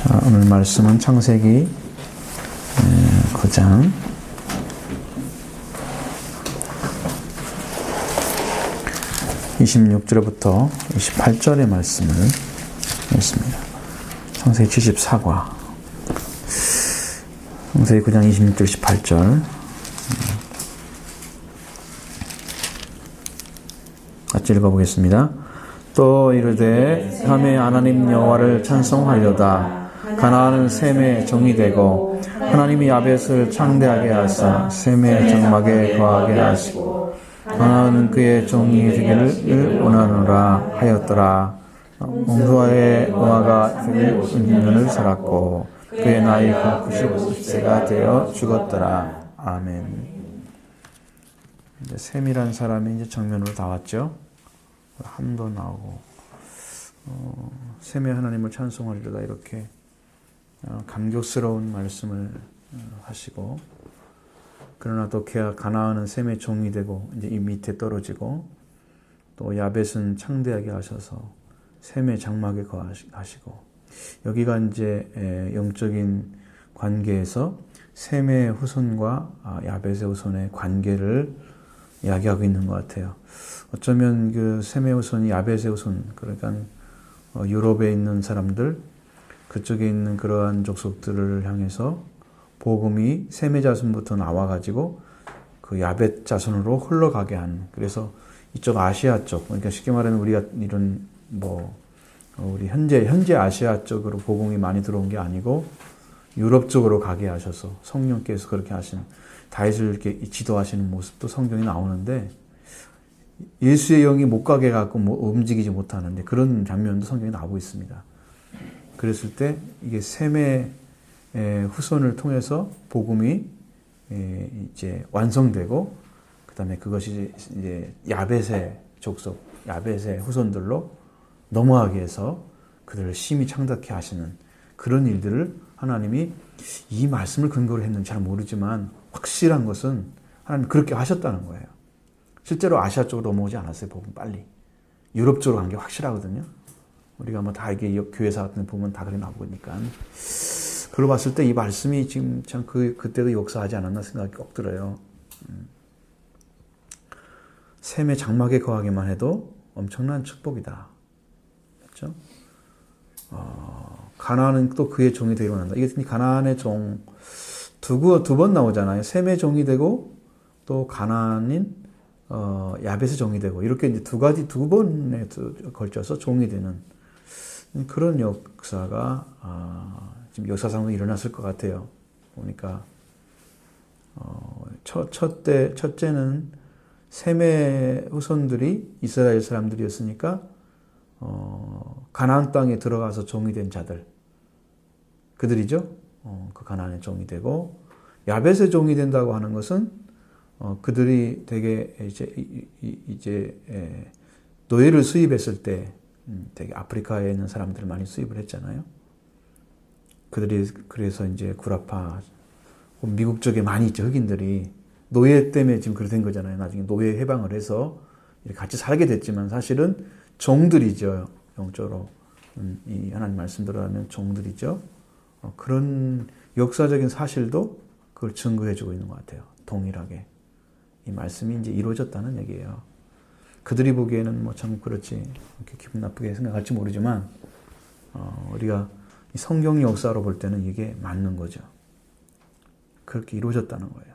자, 오늘 말씀은 창세기 9장 26절부터 28절의 말씀을 읽습니다. 창세기 74과 창세기 9장 26절 28절 같이 읽어보겠습니다. 또 이르되 햄의 하나님 여호와를 찬송하려다 가나안은 셈의 종이 되고 하나님이 야벳을 창대하게 하사 셈의 장막에 거하게 하시고 가나안은 그의 종이 되기를 원하노라 하였더라. 옹수아의 노아가 120년을 살았고 그의 나이가 90세가 되어 죽었더라. 아멘. 이제 셈이란 사람이 이제 정면으로 나왔죠. 함도 나오고 셈의 하나님을 찬송하리로다 이렇게 감격스러운 말씀을 하시고, 그러나 또 가나안은 셈의 종이 되고 이제 이 밑에 떨어지고, 또 야벳은 창대하게 하셔서 셈의 장막에 거하시고, 여기가 이제 영적인 관계에서 셈의 후손과 야벳의 후손의 관계를 이야기하고 있는 것 같아요. 어쩌면 그 셈의 후손이 야벳의 후손, 그러니까 유럽에 있는 사람들, 그쪽에 있는 그러한 족속들을 향해서 복음이 셈의 자손부터 나와가지고 그 야벳 자손으로 흘러가게 한, 그래서 이쪽 아시아 쪽, 그러니까 쉽게 말하면 우리가 이런 우리 현재 아시아 쪽으로 복음이 많이 들어온 게 아니고 유럽 쪽으로 가게 하셔서 성령께서 그렇게 하신, 다윗을 이렇게 지도하시는 모습도 성경에 나오는데, 예수의 영이 못 가게 갖고 움직이지 못하는데 그런 장면도 성경에 나오고 있습니다. 그랬을 때 이게 셈의 후손을 통해서 복음이 이제 완성되고, 그 다음에 그것이 이제 야벳의 족속, 야벳의 후손들로 넘어가게 해서 그들을 심히 창답케 하시는 그런 일들을 하나님이 이 말씀을 근거로 했는지 잘 모르지만 확실한 것은 하나님 그렇게 하셨다는 거예요. 실제로 아시아 쪽으로 넘어오지 않았어요. 복음 빨리. 유럽 쪽으로 간 게 확실하거든요. 우리가 뭐 다 이게 교회사 같은 데 보면 다 그래 나오니까. 그걸 봤을 때 이 말씀이 지금 참 그때도 역사하지 않았나 생각이 꼭 들어요. 셈의 장막에 거하기만 해도 엄청난 축복이다. 그렇죠? 가나안은 또 그의 종이 되기로 한다. 이게 가나안의 종 두 번 나오잖아요. 셈의 종이 되고 또 가나안인 야벳의 종이 되고, 이렇게 이제 두 번에 걸쳐서 종이 되는 그런 역사가 지금 역사상으로 일어났을 것 같아요. 보니까 첫째는 셈의 후손들이 이스라엘 사람들이었으니까 가나안 땅에 들어가서 종이 된 자들, 그들이죠. 그 가나안의 종이 되고, 야벳의 종이 된다고 하는 것은 그들이 되게 이제 노예를 수입했을 때 되게 아프리카에 있는 사람들을 많이 수입을 했잖아요. 그들이 그래서 이제 구라파, 미국 쪽에 많이 있죠. 흑인들이 노예 때문에 지금 그렇게 된 거잖아요. 나중에 노예 해방을 해서 같이 살게 됐지만 사실은 종들이죠. 영적으로 이 하나님 말씀대로 하면 종들이죠. 그런 역사적인 사실도 그걸 증거해주고 있는 것 같아요. 동일하게 이 말씀이 이제 이루어졌다는 얘기예요. 그들이 보기에는 뭐 참 그렇지, 이렇게 기분 나쁘게 생각할지 모르지만 우리가 이 성경 역사로 볼 때는 이게 맞는 거죠. 그렇게 이루어졌다는 거예요.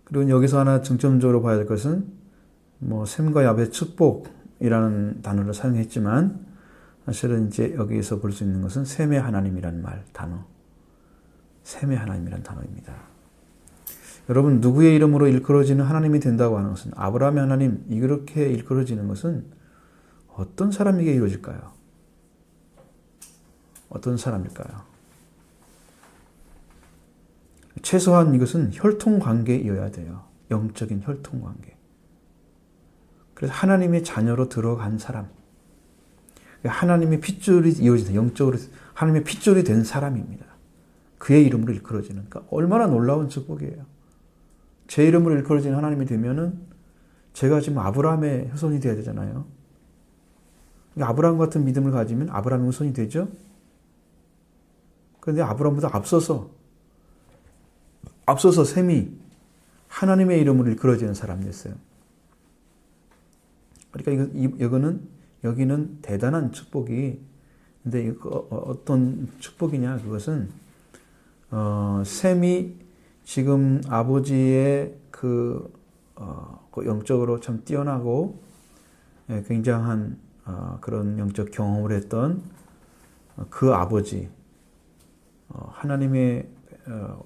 그리고 여기서 하나 중점적으로 봐야 될 것은 뭐 셈과 야벳 축복이라는 단어를 사용했지만, 사실은 이제 여기에서 볼 수 있는 것은 셈의 하나님이라는 단어, 셈의 하나님이라는 단어입니다. 여러분, 누구의 이름으로 일컬어지는 하나님이 된다고 하는 것은, 아브라함의 하나님, 이렇게 일컬어지는 것은 어떤 사람에게 이루어질까요? 어떤 사람일까요? 최소한 이것은 혈통관계이어야 돼요. 영적인 혈통관계. 그래서 하나님의 자녀로 들어간 사람, 하나님의 핏줄이 이어지는, 영적으로 하나님의 핏줄이 된 사람입니다. 그의 이름으로 일컬어지는, 그러니까 얼마나 놀라운 축복이에요. 제 이름으로 일컬어지는 하나님이 되면은 제가 지금 아브라함의 후손이 되어야 되잖아요. 아브라함 같은 믿음을 가지면 아브라함이 우선이 되죠. 그런데 아브라함보다 앞서서 셈이 하나님의 이름으로 일컬어지는 사람이 됐어요. 그러니까 여기는 대단한 축복이, 근데 이거 어떤 축복이냐, 그것은 셈이 지금 아버지의 그 영적으로 참 뛰어나고 굉장한 그런 영적 경험을 했던 그 아버지, 하나님의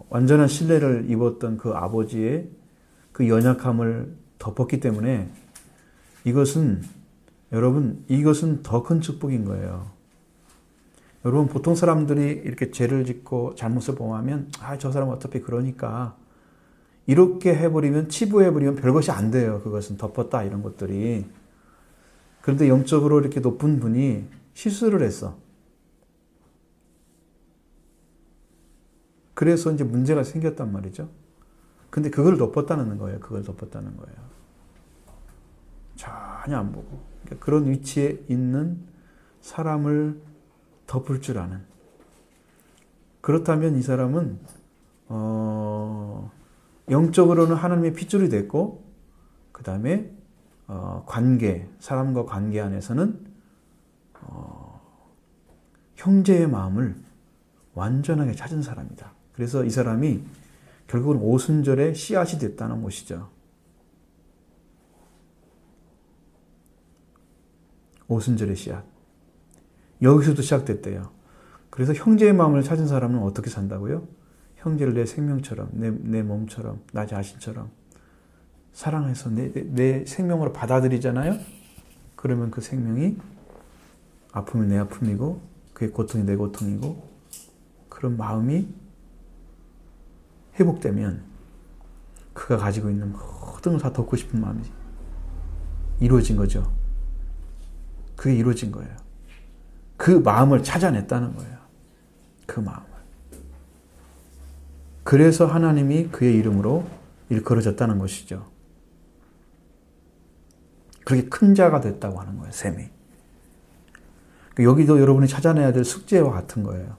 완전한 신뢰를 입었던 그 아버지의 그 연약함을 덮었기 때문에 이것은 더 큰 축복인 거예요. 여러분, 보통 사람들이 이렇게 죄를 짓고 잘못을 범하면 저 사람 어차피 그러니까 이렇게 해버리면, 치부해버리면 별것이 안 돼요. 그것은 덮었다, 이런 것들이. 그런데 영적으로 이렇게 높은 분이 실수를 했어. 그래서 이제 문제가 생겼단 말이죠. 근데 그걸 덮었다는 거예요. 전혀 안 보고. 그러니까 그런 위치에 있는 사람을 덮을 줄 아는. 그렇다면 이 사람은 영적으로는 하나님의 핏줄이 됐고, 그 다음에 사람과 관계 안에서는 형제의 마음을 완전하게 찾은 사람이다. 그래서 이 사람이 결국은 오순절의 씨앗이 됐다는 것이죠. 오순절의 씨앗. 여기서도 시작됐대요. 그래서 형제의 마음을 찾은 사람은 어떻게 산다고요? 형제를 내 생명처럼, 내 몸처럼, 나 자신처럼 사랑해서 내 생명으로 받아들이잖아요? 그러면 그 생명이 아픔이 내 아픔이고, 그의 고통이 내 고통이고, 그런 마음이 회복되면 그가 가지고 있는 모든 걸 다 덮고 싶은 마음이 이루어진 거죠. 그게 이루어진 거예요. 그 마음을 찾아냈다는 거예요. 그 마음을. 그래서 하나님이 그의 이름으로 일컬어졌다는 것이죠. 그렇게 큰 자가 됐다고 하는 거예요, 셈이. 여기도 여러분이 찾아내야 될 숙제와 같은 거예요.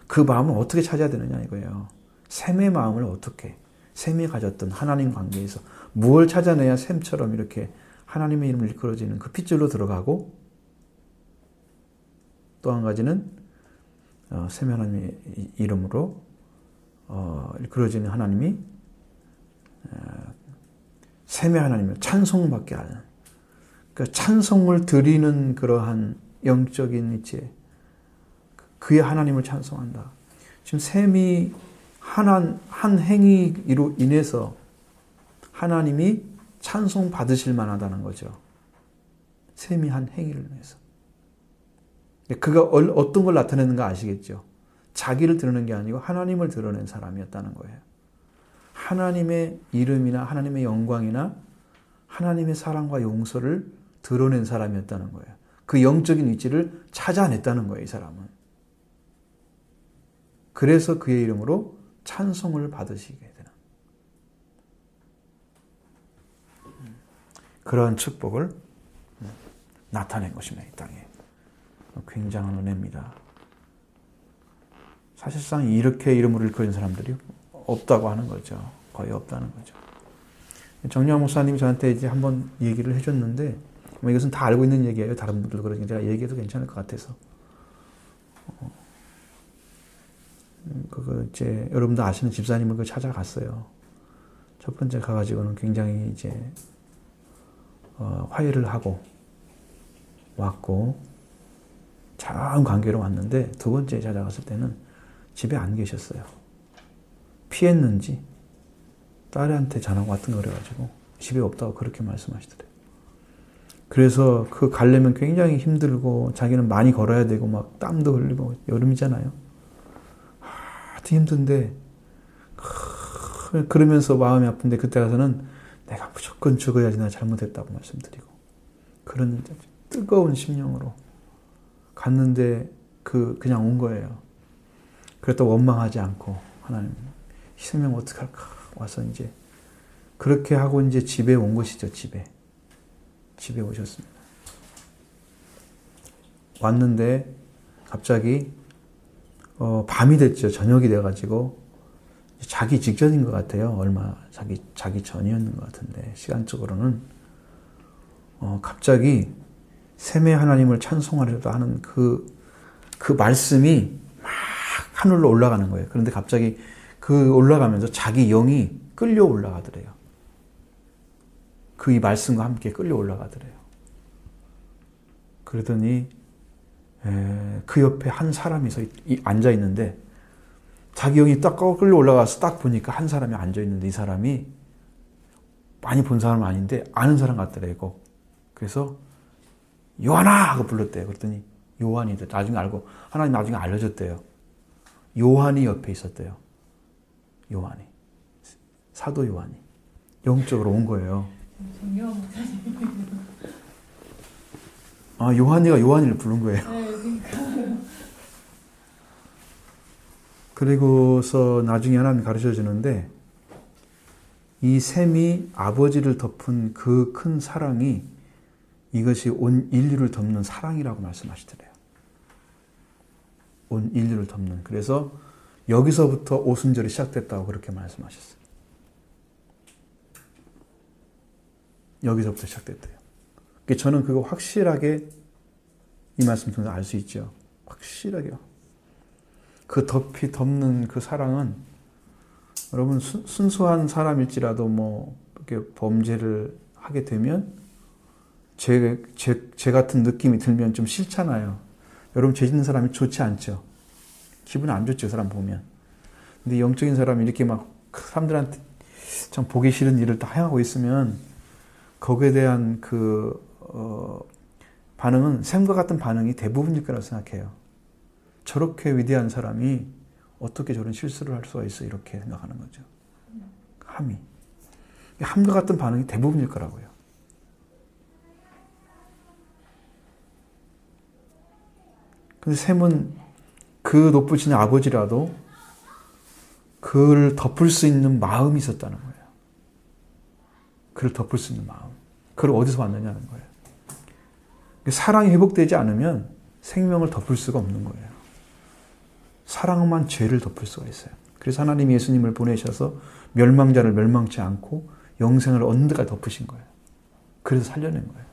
그 마음을 어떻게 찾아야 되느냐 이거예요. 셈의 마음을 어떻게, 셈이 가졌던 하나님 관계에서 무엇을 찾아내야 셈처럼 이렇게 하나님의 이름을 일컬어지는 그 핏줄로 들어가고, 또 한 가지는 셈 하나님의 이름으로 일컬어지는 하나님이 셈의 하나님을 찬송받게 하는, 그러니까 찬송을 드리는 그러한 영적인 위치에 그의 하나님을 찬송한다. 지금 셈이 한 행위로 인해서 하나님이 찬송 받으실 만하다는 거죠. 셈이 한 행위를 위해서. 그가 어떤 걸 나타내는가 아시겠죠? 자기를 드러낸 게 아니고 하나님을 드러낸 사람이었다는 거예요. 하나님의 이름이나 하나님의 영광이나 하나님의 사랑과 용서를 드러낸 사람이었다는 거예요. 그 영적인 위치를 찾아냈다는 거예요, 이 사람은. 그래서 그의 이름으로 찬송을 받으시게 되는 그러한 축복을 나타낸 것입니다, 이 땅에. 굉장한 은혜입니다. 사실상 이렇게 이름으로 일컬어진 사람들이 없다고 하는 거죠. 거의 없다는 거죠. 정리환 목사님이 저한테 이제 한번 얘기를 해줬는데, 이것은 다 알고 있는 얘기예요. 다른 분들도 그러니까 제가 얘기해도 괜찮을 것 같아서. 이제 여러분도 아시는 집사님을 찾아갔어요. 첫 번째 가가지고는 굉장히 이제 화해를 하고 왔고, 잘 관계로 왔는데, 두 번째 찾아갔을 때는 집에 안 계셨어요. 피했는지 딸한테 전화가 왔던 거 그래가지고 집에 없다고 그렇게 말씀하시더래요. 그래서 그 가려면 굉장히 힘들고, 자기는 많이 걸어야 되고 막 땀도 흘리고, 여름이잖아요. 하여튼 힘든데, 그러면서 마음이 아픈데, 그때 가서는 내가 무조건 죽어야지, 나 잘못했다고 말씀드리고, 그런 뜨거운 심령으로 갔는데 그냥 온 거예요. 그랬다 원망하지 않고, 하나님 이 생명 어떡할까 와서 이제 그렇게 하고 이제 집에 온 것이죠. 집에 오셨습니다. 왔는데 갑자기 밤이 됐죠. 저녁이 돼가지고 자기 직전인 것 같아요. 얼마 자기 전이었는 것 같은데 시간적으로는 갑자기 셈의 하나님을 찬송하려고 하는 그 말씀이 막 하늘로 올라가는 거예요. 그런데 갑자기 그 올라가면서 자기 영이 끌려 올라가더래요. 그 이 말씀과 함께 끌려 올라가더래요. 그러더니 그 옆에 한 사람이 앉아 있는데 자기 영이 딱 끌려 올라가서 딱 보니까 한 사람이 앉아 있는데 이 사람이 많이 본 사람은 아닌데 아는 사람 같더래요. 그래서 요한아 하고 불렀대요. 그랬더니 요한이 나중에 알고 하나님 나중에 알려줬대요. 요한이 옆에 있었대요. 요한이 사도 요한이 영적으로 온 거예요. 아 요한이가 요한이를 부른 거예요. 그리고서 나중에 하나님이 가르쳐 주는데 이 셈이 아버지를 덮은 그 큰 사랑이 이것이 온 인류를 덮는 사랑이라고 말씀하시더래요. 온 인류를 덮는. 그래서 여기서부터 오순절이 시작됐다고 그렇게 말씀하셨어요. 여기서부터 시작됐대요. 저는 그거 확실하게 이 말씀 통해서 알 수 있죠. 확실하게요. 그 덮는 그 사랑은 여러분 순수한 사람일지라도 뭐 이렇게 범죄를 하게 되면 제 같은 느낌이 들면 좀 싫잖아요. 여러분 죄 짓는 사람이 좋지 않죠. 기분 안 좋죠. 그 사람 보면. 근데 영적인 사람이 이렇게 막 사람들한테 참 보기 싫은 일을 다 행하고 있으면 거기에 대한 반응은 샘과 같은 반응이 대부분일 거라고 생각해요. 저렇게 위대한 사람이 어떻게 저런 실수를 할 수가 있어 이렇게 생각하는 거죠. 함과 같은 반응이 대부분일 거라고요. 근데 셈은 그 높으신 아버지라도 그를 덮을 수 있는 마음이 있었다는 거예요. 그를 덮을 수 있는 마음. 그걸 어디서 왔느냐는 거예요. 사랑이 회복되지 않으면 생명을 덮을 수가 없는 거예요. 사랑만 죄를 덮을 수가 있어요. 그래서 하나님이 예수님을 보내셔서 멸망자를 멸망치 않고 영생을 얻는 데까지 덮으신 거예요. 그래서 살려낸 거예요.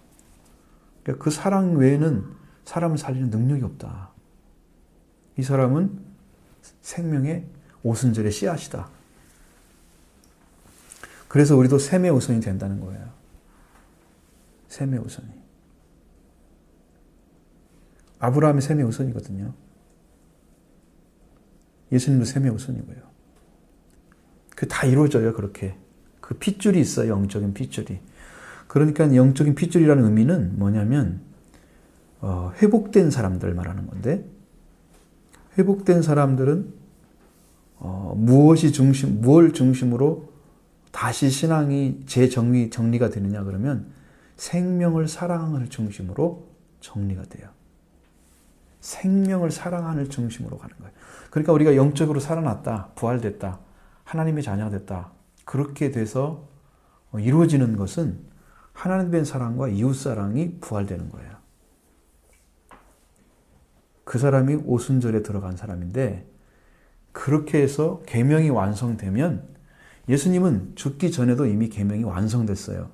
그러니까 그 사랑 외에는 사람을 살리는 능력이 없다. 이 사람은 생명의 오순절의 씨앗이다. 그래서 우리도 셈의 오순이 된다는 거예요. 셈의 오순이. 아브라함이 셈의 오순이거든요. 예수님도 셈의 오순이고요. 그 다 이루어져요, 그렇게. 그 핏줄이 있어요, 영적인 핏줄이. 그러니까 영적인 핏줄이라는 의미는 뭐냐면, 회복된 사람들 말하는 건데, 회복된 사람들은, 무엇 중심으로 다시 신앙이 정리가 되느냐 그러면, 생명을 사랑하는 중심으로 정리가 돼요. 생명을 사랑하는 중심으로 가는 거예요. 그러니까 우리가 영적으로 살아났다, 부활됐다, 하나님의 자녀가 됐다. 그렇게 돼서 이루어지는 것은 하나님 된 사랑과 이웃 사랑이 부활되는 거예요. 그 사람이 오순절에 들어간 사람인데 그렇게 해서 계명이 완성되면 예수님은 죽기 전에도 이미 계명이 완성됐어요.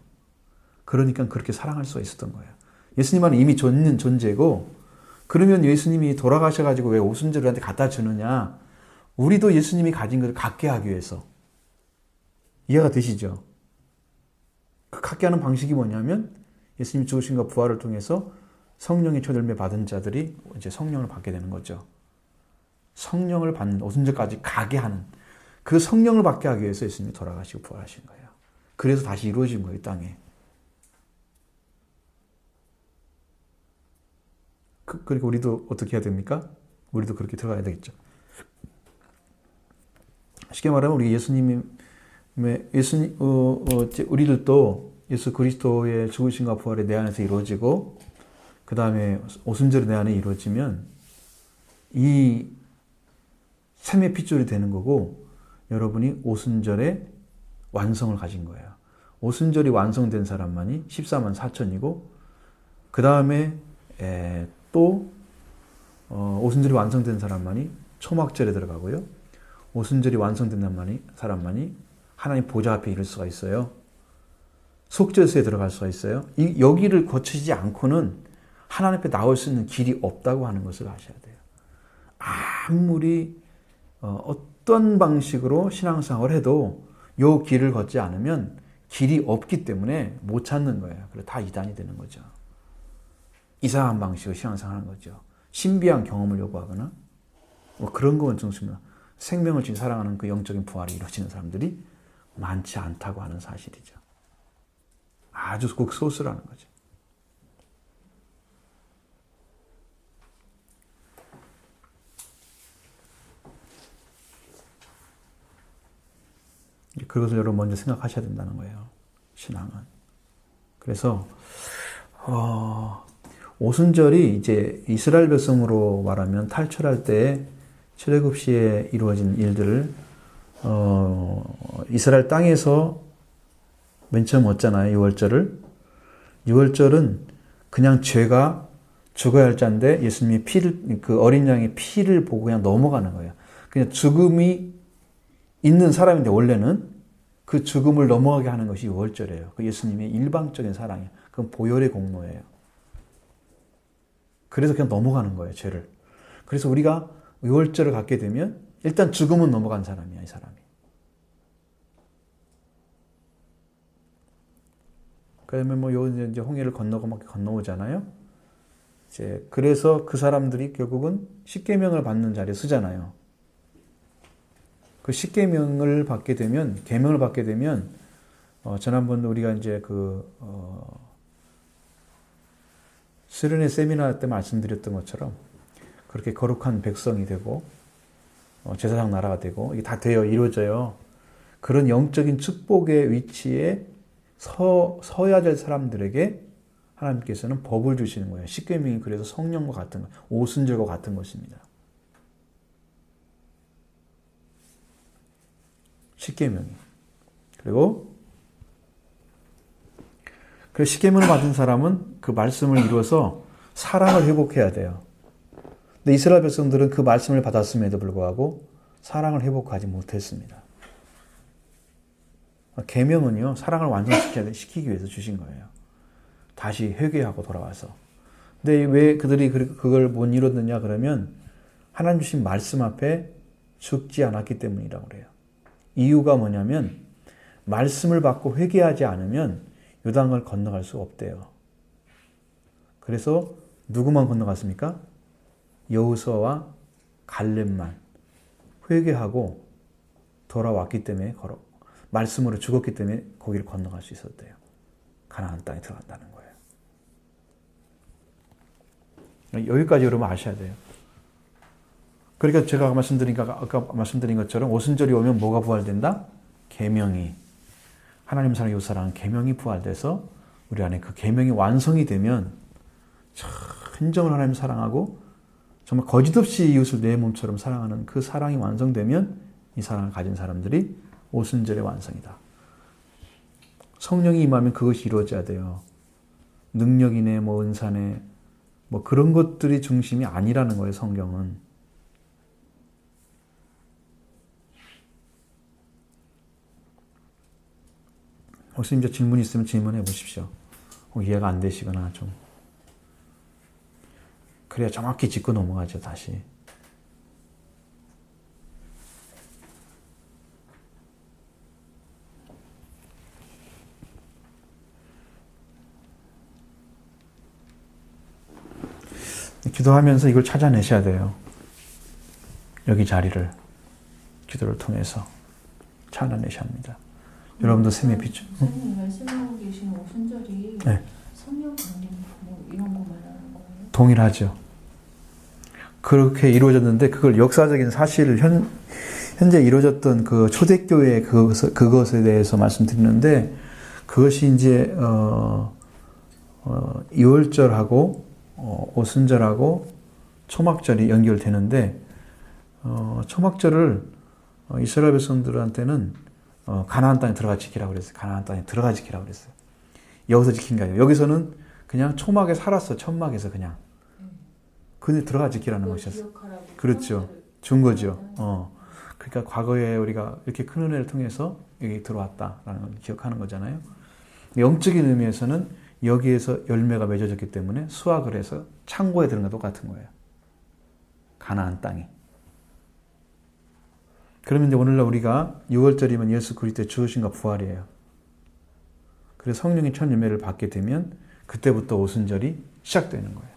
그러니까 그렇게 사랑할 수가 있었던 거예요. 예수님은 이미 있는 존재고 그러면 예수님이 돌아가셔가지고 왜 오순절을 우리한테 갖다 주느냐? 우리도 예수님이 가진 것을 갖게 하기 위해서. 이해가 되시죠? 그 갖게 하는 방식이 뭐냐면 예수님 죽으심과 부활을 통해서 성령의 초절매 받은 자들이 이제 성령을 받게 되는 거죠. 성령을 받는 오순절까지 가게 하는 그 성령을 받게 하기 위해서 예수님이 돌아가시고 부활하신 거예요. 그래서 다시 이루어진 거예요, 이 땅에. 그러니까 우리도 어떻게 해야 됩니까? 우리도 그렇게 들어가야 되겠죠. 쉽게 말하면 우리 우리들도 예수 그리스도의 죽으심과 부활이 내 안에서 이루어지고 그 다음에 오순절이 내 안에 이루어지면 이 셈의 핏줄이 되는 거고 여러분이 오순절의 완성을 가진 거예요. 오순절이 완성된 사람만이 14만 4천이고 그 다음에 또 오순절이 완성된 사람만이 초막절에 들어가고요. 오순절이 완성된 사람만이 하나님 보좌 앞에 이를 수가 있어요. 속죄소에 들어갈 수가 있어요. 여기를 거치지 않고는 하나님 앞에 나올 수 있는 길이 없다고 하는 것을 아셔야 돼요. 아무리 어떤 방식으로 신앙생활을 해도 이 길을 걷지 않으면 길이 없기 때문에 못 찾는 거예요. 그래서 다 이단이 되는 거죠. 이상한 방식으로 신앙생활하는 거죠. 신비한 경험을 요구하거나 뭐 그런 거는 정말 생명을 주인 사랑하는 그 영적인 부활이 이루어지는 사람들이 많지 않다고 하는 사실이죠. 아주 극소수라는 거죠. 그것을 여러분 먼저 생각하셔야 된다는 거예요. 신앙은. 그래서 오순절이 이제 이스라엘 백성으로 말하면 탈출할 때 출애굽 시에 이루어진 일들을 이스라엘 땅에서 맨 처음 얻잖아요. 6월절을. 6월절은 그냥 죄가 죽어야 할 자인데 예수님이 그 어린 양의 피를 보고 그냥 넘어가는 거예요. 그냥 죽음이 있는 사람인데 원래는 그 죽음을 넘어가게 하는 것이 6월절이에요. 그 예수님의 일방적인 사랑이에요. 그건 보혈의 공로예요. 그래서 그냥 넘어가는 거예요, 죄를. 그래서 우리가 6월절을 갖게 되면 일단 죽음은 넘어간 사람이야, 이 사람이. 그러면 뭐 이제 홍해를 건너오잖아요. 이제 그래서 그 사람들이 결국은 십계명을 받는 자리에 서잖아요. 그 십계명을 받게 되면 계명을 받게 되면 지난번 우리가 이제 수련회 세미나 때 말씀드렸던 것처럼 그렇게 거룩한 백성이 되고 제사장 나라가 되고 이게 다 이루어져요. 그런 영적인 축복의 위치에 서야 될 사람들에게 하나님께서는 법을 주시는 거예요. 십계명이 그래서 성령과 같은 것, 오순절과 같은 것입니다. 십계명이. 그리고 십계명을 받은 사람은 그 말씀을 이루어서 사랑을 회복해야 돼요. 근데 이스라엘 백성들은 그 말씀을 받았음에도 불구하고 사랑을 회복하지 못했습니다. 계명은요, 사랑을 완성시키기 위해서 주신 거예요. 다시 회개하고 돌아와서. 근데 왜 그들이 그걸 못 이뤘느냐 그러면 하나님 주신 말씀 앞에 죽지 않았기 때문이라고 그래요. 이유가 뭐냐면 말씀을 받고 회개하지 않으면 요단강을 건너갈 수 없대요. 그래서 누구만 건너갔습니까? 여호수아와 갈렙만 회개하고 돌아왔기 때문에 말씀으로 죽었기 때문에 거기를 건너갈 수 있었대요. 가나안 땅에 들어간다는 거예요. 여기까지 여러분 아셔야 돼요. 그러니까 제가 아까 말씀드린 것처럼 오순절이 오면 뭐가 부활된다? 계명이. 하나님 사랑, 이웃 사랑, 계명이 부활돼서 우리 안에 그 계명이 완성이 되면 진정으로 하나님 사랑하고 정말 거짓없이 이웃을 내 몸처럼 사랑하는 그 사랑이 완성되면 이 사랑을 가진 사람들이 오순절의 완성이다. 성령이 임하면 그것이 이루어져야 돼요. 능력이네, 은사네, 그런 것들이 중심이 아니라는 거예요, 성경은. 혹시 이제 질문 있으면 질문해 보십시오. 이해가 안 되시거나 좀. 그래야 정확히 짚고 넘어가죠, 다시. 기도하면서 이걸 찾아내셔야 돼요. 여기 자리를 기도를 통해서 찾아내셔야 합니다. 여러분도 샘의 빛. 선생님 말씀하고 계신 오순절이 네. 성령 강림 이런 거 말하는 거예요? 동일하죠. 그렇게 이루어졌는데 그걸 역사적인 사실을 현재 이루어졌던 그 초대교회의 그것에 대해서 말씀드리는데 그것이 이제 2월절하고 오순절하고 초막절이 연결되는데 초막절을 이스라엘 백성들한테는 가나안 땅에 들어가 지키라고 그랬어요. 가나안 땅에 들어가 지키라고 그랬어요. 여기서 지킨 게 아니에요. 여기서는 그냥 초막에 살았어. 천막에서 그냥. 그에 들어가 지키라는 것이었어요. 기억하라고 그렇죠. 프로미스를 준 거죠. 하잖아요. 그러니까 과거에 우리가 이렇게 큰 은혜를 통해서 여기 들어왔다라는 걸 기억하는 거잖아요. 영적인 의미에서는 여기에서 열매가 맺어졌기 때문에 수확을 해서 창고에 들은 거 똑같은 거예요. 가나안 땅이. 그러면 이제 오늘날 우리가 6월절이면 예수 그리스도의 죽으심과 부활이에요. 그래서 성령의 첫 열매를 받게 되면 그때부터 오순절이 시작되는 거예요.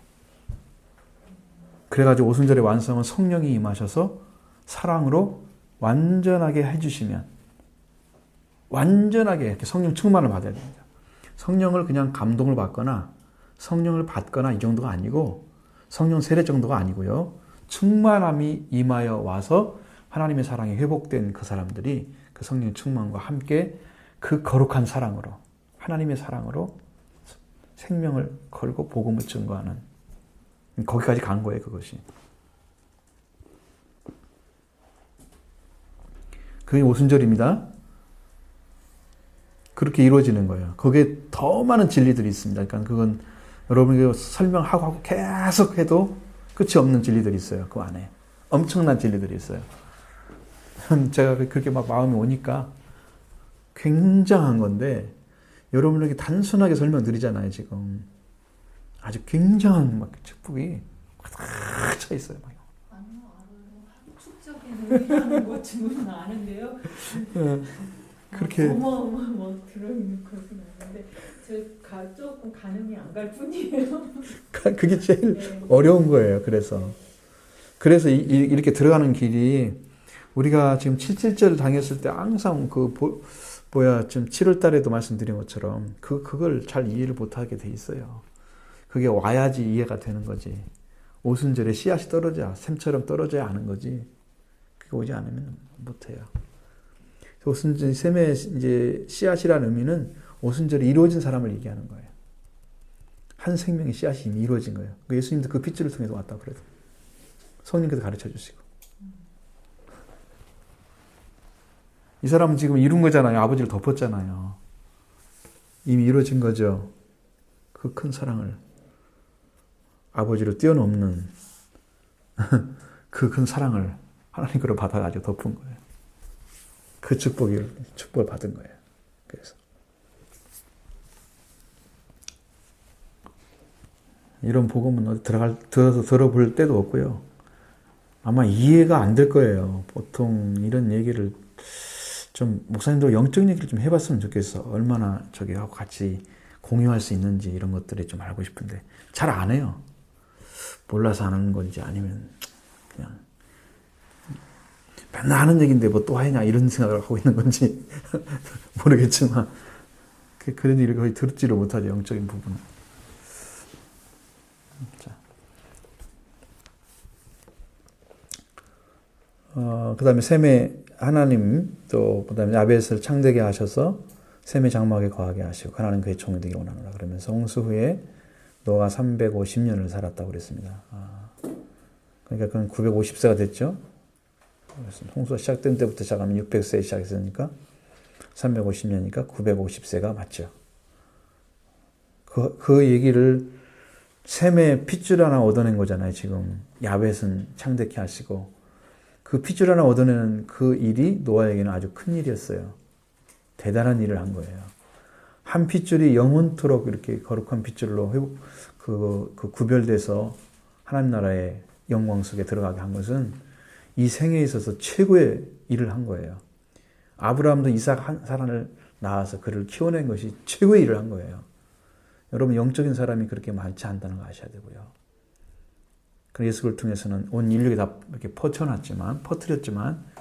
그래가지고 오순절의 완성은 성령이 임하셔서 사랑으로 완전하게 해주시면 완전하게 이렇게 성령 충만을 받아야 됩니다. 성령을 그냥 감동을 받거나 성령을 받거나 이 정도가 아니고 성령 세례 정도가 아니고요. 충만함이 임하여 와서 하나님의 사랑이 회복된 그 사람들이 그 성령 충만과 함께 그 거룩한 사랑으로 하나님의 사랑으로 생명을 걸고 복음을 증거하는 거기까지 간 거예요. 그것이. 그게 오순절입니다. 그렇게 이루어지는 거예요. 거기에 더 많은 진리들이 있습니다. 그러니까 그건 여러분에게 설명하고 계속 해도 끝이 없는 진리들이 있어요. 그 안에. 엄청난 진리들이 있어요. 제가 그렇게 막 마음이 오니까 굉장한 건데 여러분에게 단순하게 설명드리잖아요. 지금. 아주 굉장한 막 축복이 꽉 차 있어요. 막. 아니요, 알아요. 학술적인 의미라는 것 증거는 아는데요. 그렇게 어마어마 들어있는 것은 아닌데 제가 조금 가늠이 안 갈 뿐이에요. 그게 제일 네. 어려운 거예요. 그래서 이렇게 들어가는 길이 우리가 지금 7.7절 당했을 때 항상 지금 7월 달에도 말씀드린 것처럼 그걸 잘 이해를 못하게 돼 있어요. 그게 와야지 이해가 되는 거지. 오순절에 씨앗이 떨어져야, 샘처럼 떨어져야 하는 거지. 그게 오지 않으면 못해요. 오순절, 샘의 이제 씨앗이라는 의미는 오순절에 이루어진 사람을 얘기하는 거예요. 한 생명의 씨앗이 이미 이루어진 거예요. 예수님도 그 핏줄을 통해서 왔다고 그래도. 성령께서 가르쳐 주시고. 이 사람은 지금 이룬 거잖아요. 아버지를 덮었잖아요. 이미 이루어진 거죠. 그 큰 사랑을. 아버지를 뛰어넘는 그 큰 사랑을 하나님께로 받아가지고 덮은 거예요. 그 축복을 받은 거예요. 그래서. 이런 복음은 어디 들어서 들어볼 때도 없고요. 아마 이해가 안 될 거예요. 보통 이런 얘기를 좀, 목사님도 영적 얘기를 좀 해봤으면 좋겠어. 얼마나 저기하고 같이 공유할 수 있는지 이런 것들이 좀 알고 싶은데, 잘 안 해요. 몰라서 하는 건지 아니면 그냥 맨날 하는 얘기인데 뭐 또 하냐 이런 생각을 하고 있는 건지 모르겠지만 그런 일을 거의 듣지를 못하죠. 영적인 부분은. 자. 그 다음에 셈의 하나님 또 그 다음에 야벳을 창대게 하셔서 셈의 장막에 거하게 하시고 하나님 그의 종이 되기를 원하노라 그러면서 홍수 후에 노아가 350년을 살았다고 그랬습니다. 그러니까 그건 950세가 됐죠. 홍수가 시작된 때부터 시작하면 600세에 시작했으니까 350년이니까 950세가 맞죠. 그 얘기를 셈의 핏줄 하나 얻어낸 거잖아요. 지금 야벳은 창대케 하시고 그 핏줄 하나 얻어내는 그 일이 노아에게는 아주 큰 일이었어요. 대단한 일을 한 거예요. 한 핏줄이 영원토록 이렇게 거룩한 핏줄로 구별돼서 하나님 나라의 영광 속에 들어가게 한 것은 이 생에 있어서 최고의 일을 한 거예요. 아브라함도 이삭 한 사람을 낳아서 그를 키워낸 것이 최고의 일을 한 거예요. 여러분 영적인 사람이 그렇게 많지 않다는 거 아셔야 되고요. 예수를 통해서는 온 인류에 다 이렇게 퍼뜨렸지만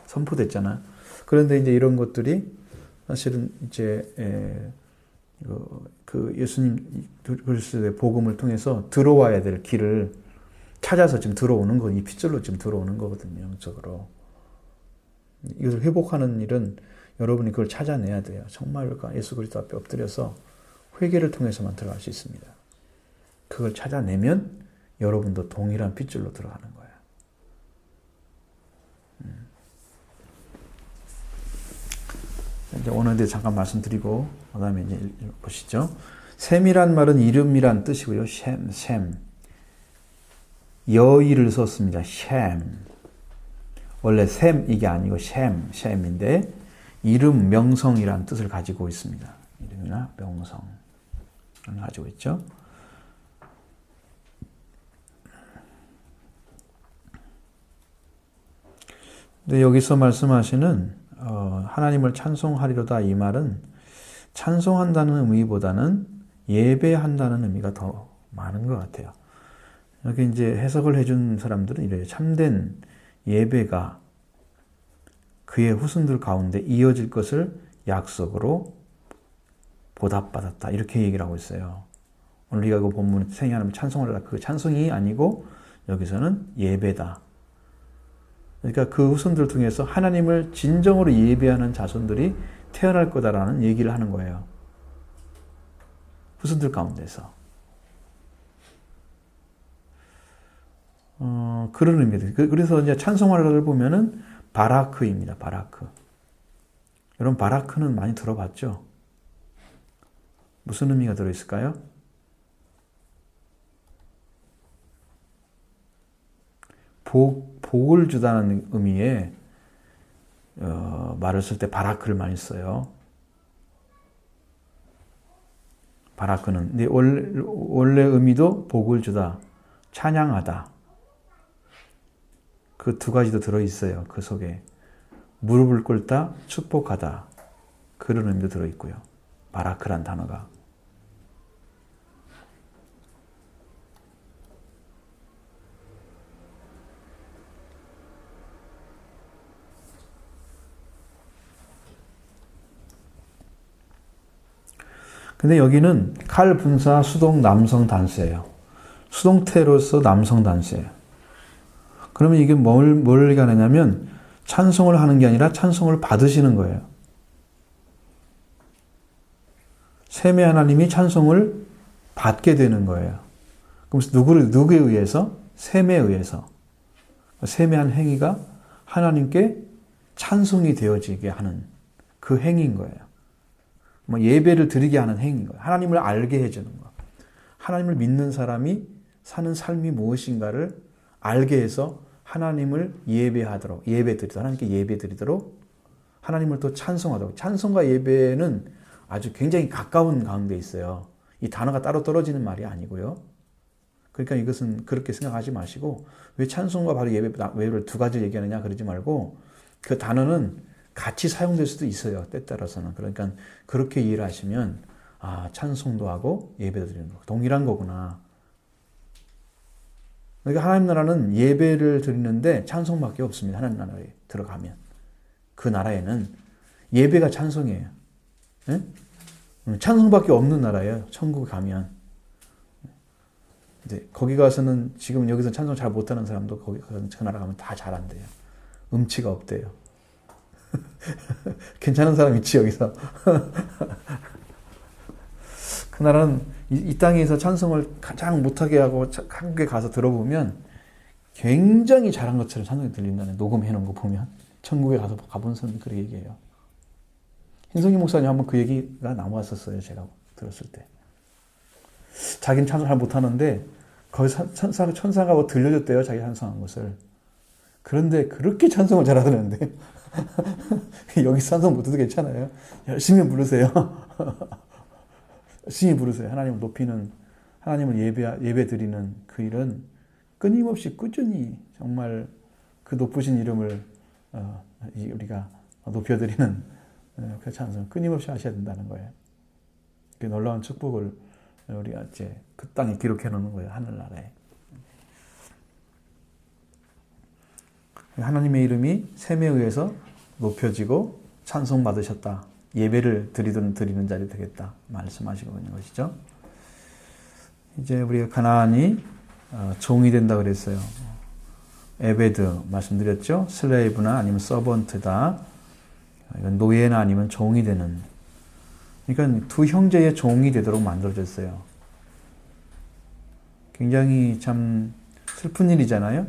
선포됐잖아. 그런데 이제 이런 것들이 사실은 이제 그 예수님 그리스도의 복음을 통해서 들어와야 될 길을 찾아서 지금 들어오는 거, 이 핏줄로 지금 들어오는 거거든요. 영적으로. 이것을 회복하는 일은 여러분이 그걸 찾아내야 돼요. 정말 예수 그리스도 앞에 엎드려서 회개를 통해서만 들어갈 수 있습니다. 그걸 찾아내면 여러분도 동일한 핏줄로 들어가는 거예요. 이제 오늘 잠깐 말씀드리고 그다음에 이제 보시죠. 셈이란 말은 이름이란 뜻이고요. 셈. 여의를 썼습니다. 셈. 원래 셈 이게 아니고 셈인데 이름 명성이라는 뜻을 가지고 있습니다. 이름이나 명성을 가지고 있죠. 근데 여기서 말씀하시는 하나님을 찬송하리로다 이 말은 찬송한다는 의미보다는 예배한다는 의미가 더 많은 것 같아요. 여기 이제 해석을 해준 사람들은 이래요. 참된 예배가 그의 후손들 가운데 이어질 것을 약속으로 보답받았다. 이렇게 얘기를 하고 있어요. 오늘 우리가 그 본문 생애하나님 찬송을 하라. 그 찬송이 아니고 여기서는 예배다. 그러니까 그 후손들 통해서 하나님을 진정으로 예배하는 자손들이 태어날 거다라는 얘기를 하는 거예요. 후손들 가운데서. 그런 의미들. 그래서 이제 찬송하라를 보면은 바라크입니다. 바라크. 여러분 바라크는 많이 들어봤죠? 무슨 의미가 들어있을까요? 복을 주다는 의미의 말을 쓸 때 바라크를 많이 써요. 바라크는 근데 원래 의미도 복을 주다, 찬양하다. 그 두 가지도 들어있어요. 그 속에 무릎을 꿇다, 축복하다. 그런 의미도 들어있고요. 바라크란 단어가. 근데 여기는 칼, 분사, 수동, 남성 단수예요. 수동태로서 남성 단수예요. 그러면 이게 뭘 얘기하느냐면 찬송을 하는 게 아니라 찬송을 받으시는 거예요. 셈의 하나님이 찬송을 받게 되는 거예요. 그럼 누구에 의해서? 셈에 의해서. 셈의 한 행위가 하나님께 찬송이 되어지게 하는 그 행위인 거예요. 뭐 예배를 드리게 하는 행위인 거예요. 하나님을 알게 해주는 거. 하나님을 믿는 사람이 사는 삶이 무엇인가를 알게 해서 하나님을 예배하도록, 하나님께 예배드리도록, 하나님을 또 찬송하도록. 찬송과 예배는 아주 굉장히 가까운 가운데 있어요. 이 단어가 따로 떨어지는 말이 아니고요. 그러니까 이것은 그렇게 생각하지 마시고 왜 찬송과 바로 예배를 두 가지를 얘기하느냐 그러지 말고 그 단어는 같이 사용될 수도 있어요. 때 따라서는. 그러니까 그렇게 이해를 하시면 찬송도 하고 예배도 드리는 거 동일한 거구나. 그러니까 하나님 나라는 예배를 드리는데 찬송밖에 없습니다. 하나님 나라에 들어가면. 그 나라에는 예배가 찬송이에요. 네? 찬송밖에 없는 나라예요. 천국에 가면. 이제 거기 가서는 지금 여기서 찬송 잘 못하는 사람도 거기 가서 그 나라 가면 다 잘한대요. 음치가 없대요. 괜찮은 사람 있지 여기서. 그 나라는 이 땅에서 찬송을 가장 못하게 하고 한국에 가서 들어보면 굉장히 잘한 것처럼 찬송이 들린다는 녹음해 놓은 거 보면 천국에 가서 가본 사람이 그렇게 얘기해요. hin성희 목사님 한번 그 얘기가 나왔었어요. 제가 들었을 때. 자기는 찬송 잘 못하는데 거기서 천사가 뭐 들려줬대요. 자기 찬송한 것을. 그런데 그렇게 찬송을 잘하더는데 여기 찬송 못해도 괜찮아요. 열심히 부르세요. 열심히 부르세요. 하나님을 높이는, 하나님을 예배 드리는 그 일은 끊임없이 꾸준히 정말 그 높으신 이름을 우리가 높여드리는 그 찬송을 끊임없이 하셔야 된다는 거예요. 그 놀라운 축복을 우리가 이제 그 땅에 기록해 놓는 거예요. 하늘나라에. 하나님의 이름이 셈에 의해서 높여지고 찬송받으셨다. 예배를 드리는 자리 되겠다. 말씀하시고 있는 것이죠. 이제 우리가 가나안이 종이 된다 그랬어요. 에베드 말씀드렸죠. 슬레이브나 아니면 서번트다. 이건 노예나 아니면 종이 되는. 그러니까 두 형제의 종이 되도록 만들어졌어요. 굉장히 참 슬픈 일이잖아요.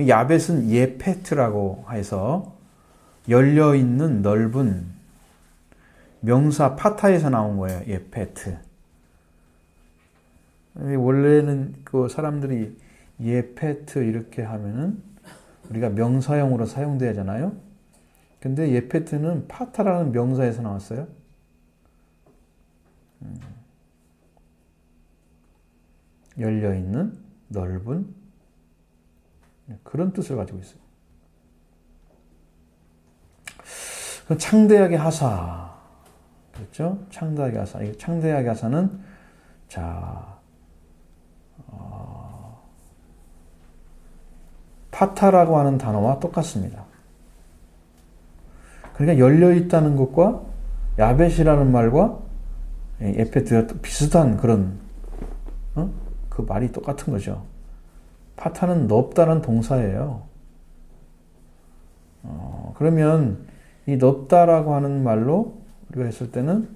야벳은 예페트라고 해서 열려있는 넓은 명사 파타에서 나온 거예요. 예페트. 원래는 그 사람들이 예페트 이렇게 하면은 우리가 명사형으로 사용되잖아요. 근데 예페트는 파타라는 명사에서 나왔어요. 열려있는, 넓은 그런 뜻을 가지고 있어요. 창대하게 하사. 그렇죠? 창대하게 하사. 창대하게 하사는 자, 파타라고 하는 단어와 똑같습니다. 그러니까 열려있다는 것과 야벳이라는 말과 에페트가 비슷한 그런 그 말이 똑같은 거죠. 파타는 넓다는 동사예요. 그러면 이 넓다라고 하는 말로 우리가 했을 때는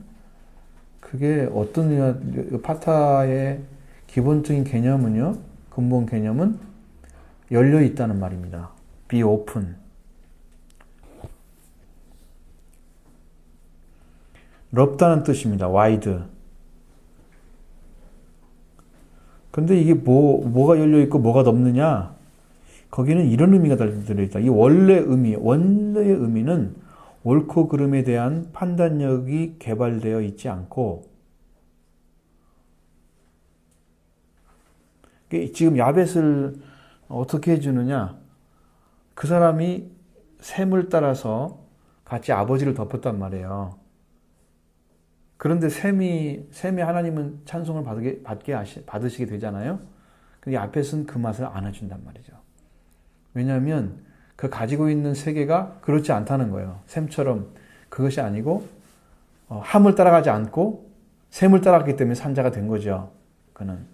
그게 어떤 파타의 기본적인 개념은요, 근본 개념은 열려 있다는 말입니다. be open. 넓다는 뜻입니다. wide. 근데 이게 뭐가 열려 있고 뭐가 넓느냐? 거기는 이런 의미가 들어있다. 이 원래의 의미는 옳고 그름에 대한 판단력이 개발되어 있지 않고, 지금 야벳을 어떻게 해주느냐? 그 사람이 셈을 따라서 같이 아버지를 덮었단 말이에요. 그런데 셈이 하나님은 찬송을 받으시게 되잖아요. 근데 야벳은 그 맛을 안 해준단 말이죠. 왜냐하면 그 가지고 있는 세계가 그렇지 않다는 거예요. 셈처럼 그것이 아니고 함을 따라가지 않고 셈을 따라갔기 때문에 산자가 된 거죠. 그는.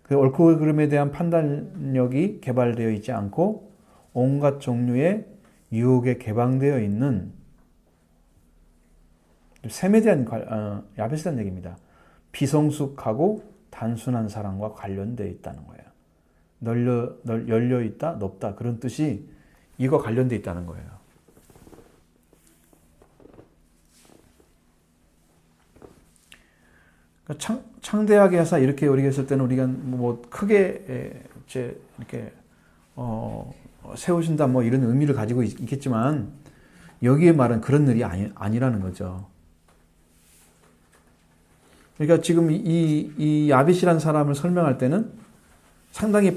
그 옳고 그름에 대한 판단력이 개발되어 있지 않고 온갖 종류의 유혹에 개방되어 있는 셈에 대한 야벳에 대한 얘기입니다. 비성숙하고 단순한 사람과 관련되어 있다는 거예요. 열려 있다, 넓다 그런 뜻이 이거 관련되어 있다는 거예요. 그러니까 창대하게 해서 이렇게 우리가 했을 때는 우리가 뭐 크게 이렇게 세우신다 뭐 이런 의미를 가지고 있겠지만 여기에 말은 그런 일이 아니라는 거죠. 그러니까 지금 이 야벳이라는 사람을 설명할 때는 상당히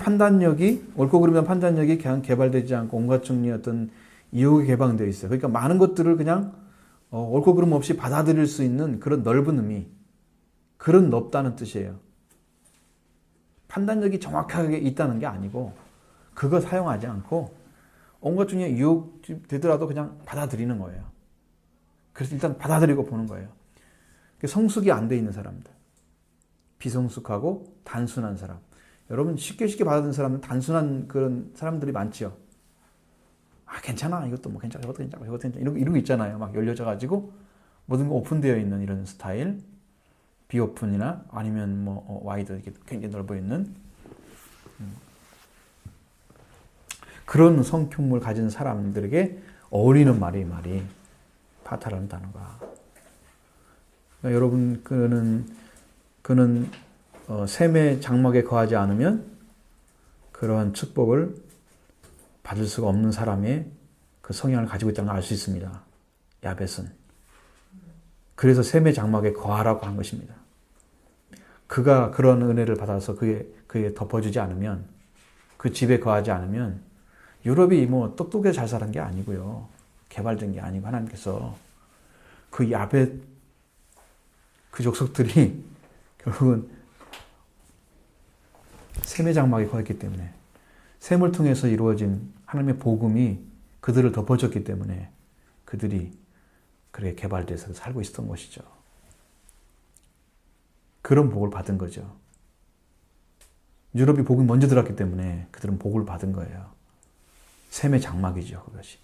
옳고 그름의 판단력이 그냥 개발되지 않고 온갖 종류의 어떤 유혹에 개방되어 있어요. 그러니까 많은 것들을 그냥 옳고 그름 없이 받아들일 수 있는 그런 넓은 의미, 그런 넓다는 뜻이에요. 판단력이 정확하게 있다는 게 아니고 그거 사용하지 않고 온갖 종류의 유혹되더라도 그냥 받아들이는 거예요. 그래서 일단 받아들이고 보는 거예요. 성숙이 안 돼 있는 사람들, 비성숙하고 단순한 사람. 여러분 쉽게 받아들이는 사람은 단순한 그런 사람들이 많죠. 괜찮아, 이것도 뭐 괜찮아, 저것도 괜찮아, 저것도 괜찮아, 이런 거 있잖아요. 막 열려져 가지고 모든 거 오픈되어 있는 이런 스타일, 비오픈이나 아니면 뭐 와이드 이렇게 굉장히 넓어 있는 그런 성품을 가진 사람들에게 어울리는 말이 파타라는 단어가. 그러니까 여러분 그는 셈의 장막에 거하지 않으면 그러한 축복을 받을 수가 없는 사람의 그 성향을 가지고 있다는 걸 알 수 있습니다. 야벳은. 그래서 셈의 장막에 거하라고 한 것입니다. 그가 그런 은혜를 받아서 그에 덮어주지 않으면, 그 집에 거하지 않으면 유럽이 뭐 똑똑하게 잘 살은 게 아니고요. 개발된 게 아니고 하나님께서 그 야벳 그 족속들이 결국은 셈의 장막에 거했기 때문에 셈을 통해서 이루어진 하나님의 복음이 그들을 덮어줬기 때문에 그들이 그렇게 개발돼서 살고 있었던 것이죠. 그런 복을 받은 거죠. 유럽이 복이 먼저 들어왔기 때문에 그들은 복을 받은 거예요. 셈의 장막이죠, 그것이.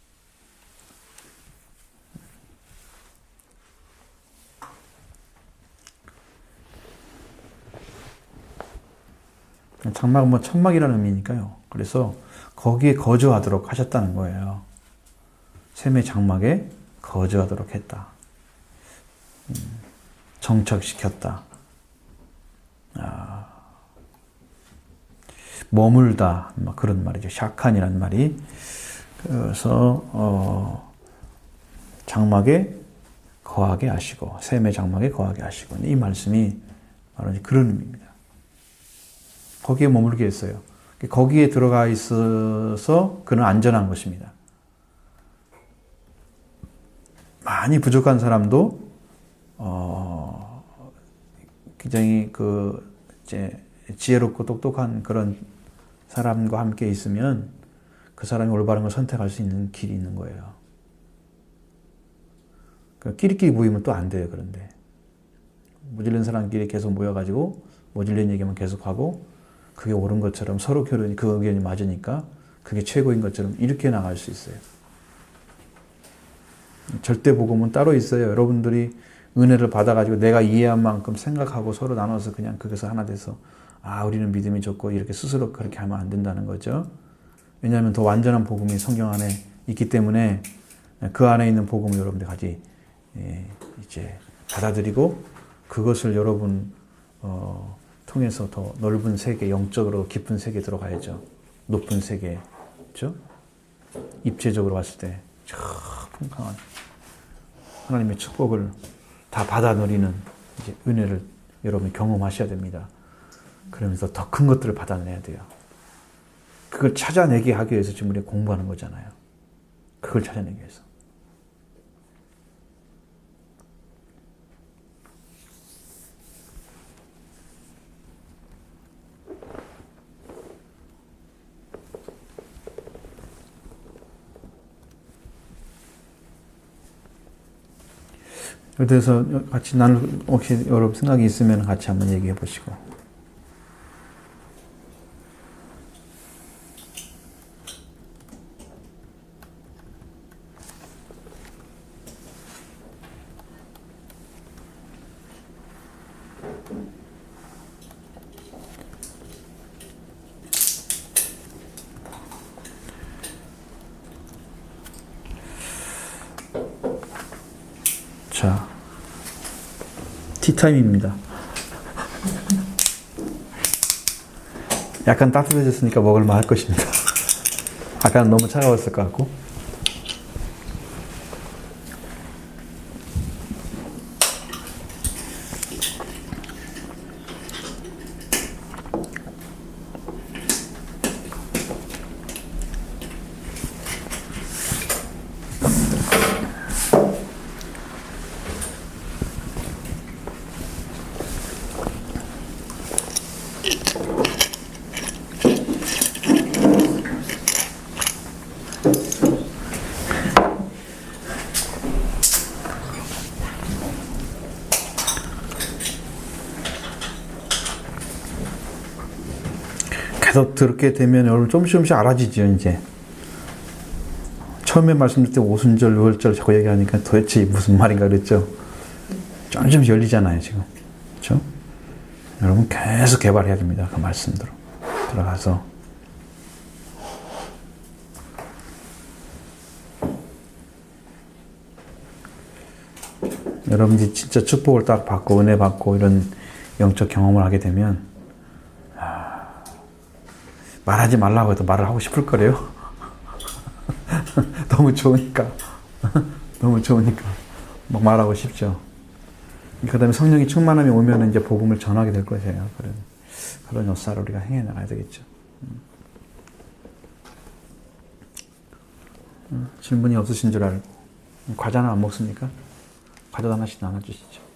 장막은 뭐 천막이라는 의미니까요. 그래서 거기에 거주하도록 하셨다는 거예요. 셈의 장막에 거주하도록 했다. 정착시켰다. 머물다, 막 그런 말이죠. 샤칸이라는 말이. 그래서 장막에 거하게 하시고, 샘의 장막에 거하게 하시고, 이 말씀이 바로 그런 의미입니다. 거기에 머물게 했어요. 거기에 들어가 있어서 그는 안전한 것입니다. 많이 부족한 사람도 굉장히 이제 지혜롭고 똑똑한 그런 사람과 함께 있으면 그 사람이 올바른 걸 선택할 수 있는 길이 있는 거예요. 끼리끼리 모이면 또 안 돼요. 그런데 모질른 사람끼리 계속 모여가지고 모질른 얘기만 계속하고 그게 옳은 것처럼 서로 그 의견이 맞으니까 그게 최고인 것처럼 이렇게 나갈 수 있어요. 절대 복음은 따로 있어요. 여러분들이 은혜를 받아가지고 내가 이해한 만큼 생각하고 서로 나눠서 그냥 거기서 하나 돼서 우리는 믿음이 좋고 이렇게 스스로 그렇게 하면 안 된다는 거죠. 왜냐하면 더 완전한 복음이 성경 안에 있기 때문에 그 안에 있는 복음을 여러분들 같이 이제 받아들이고 그것을 여러분 통해서 더 넓은 세계, 영적으로 깊은 세계에 들어가야죠. 높은 세계, 그렇죠? 입체적으로 봤을 때 풍성한 하나님의 축복을 다 받아 누리는 이제 은혜를 여러분이 경험하셔야 됩니다. 그러면서 더 큰 것들을 받아내야 돼요. 그걸 찾아내게 하기 위해서 지금 우리가 공부하는 거잖아요. 그걸 찾아내기 위해서. 그래서 같이 혹시 여러분 생각이 있으면 같이 한번 얘기해 보시고. 자, 티타임입니다. 약간 따뜻해졌으니까 먹을만 할 것입니다. 아까는 너무 차가웠을 것 같고. 계속 들게 되면 여러분 조금씩 알아지죠, 이제. 처음에 말씀드릴 때 오순절, 유월절 자꾸 얘기하니까 도대체 무슨 말인가 그랬죠. 좀 열리잖아요, 지금. 그렇죠? 여러분 계속 개발해야 됩니다. 그 말씀대로. 들어가서. 여러분들이 진짜 축복을 딱 받고 은혜 받고 이런 영적 경험을 하게 되면 말하지 말라고 해도 말을 하고 싶을 거래요. 너무 좋으니까. 너무 좋으니까. 막 말하고 싶죠. 그 다음에 성령이 충만함이 오면 이제 복음을 전하게 될 것이에요. 그런 역사를 우리가 행해 나가야 되겠죠. 질문이 없으신 줄 알고. 과자는 안 먹습니까? 과자 하나씩 나눠주시죠.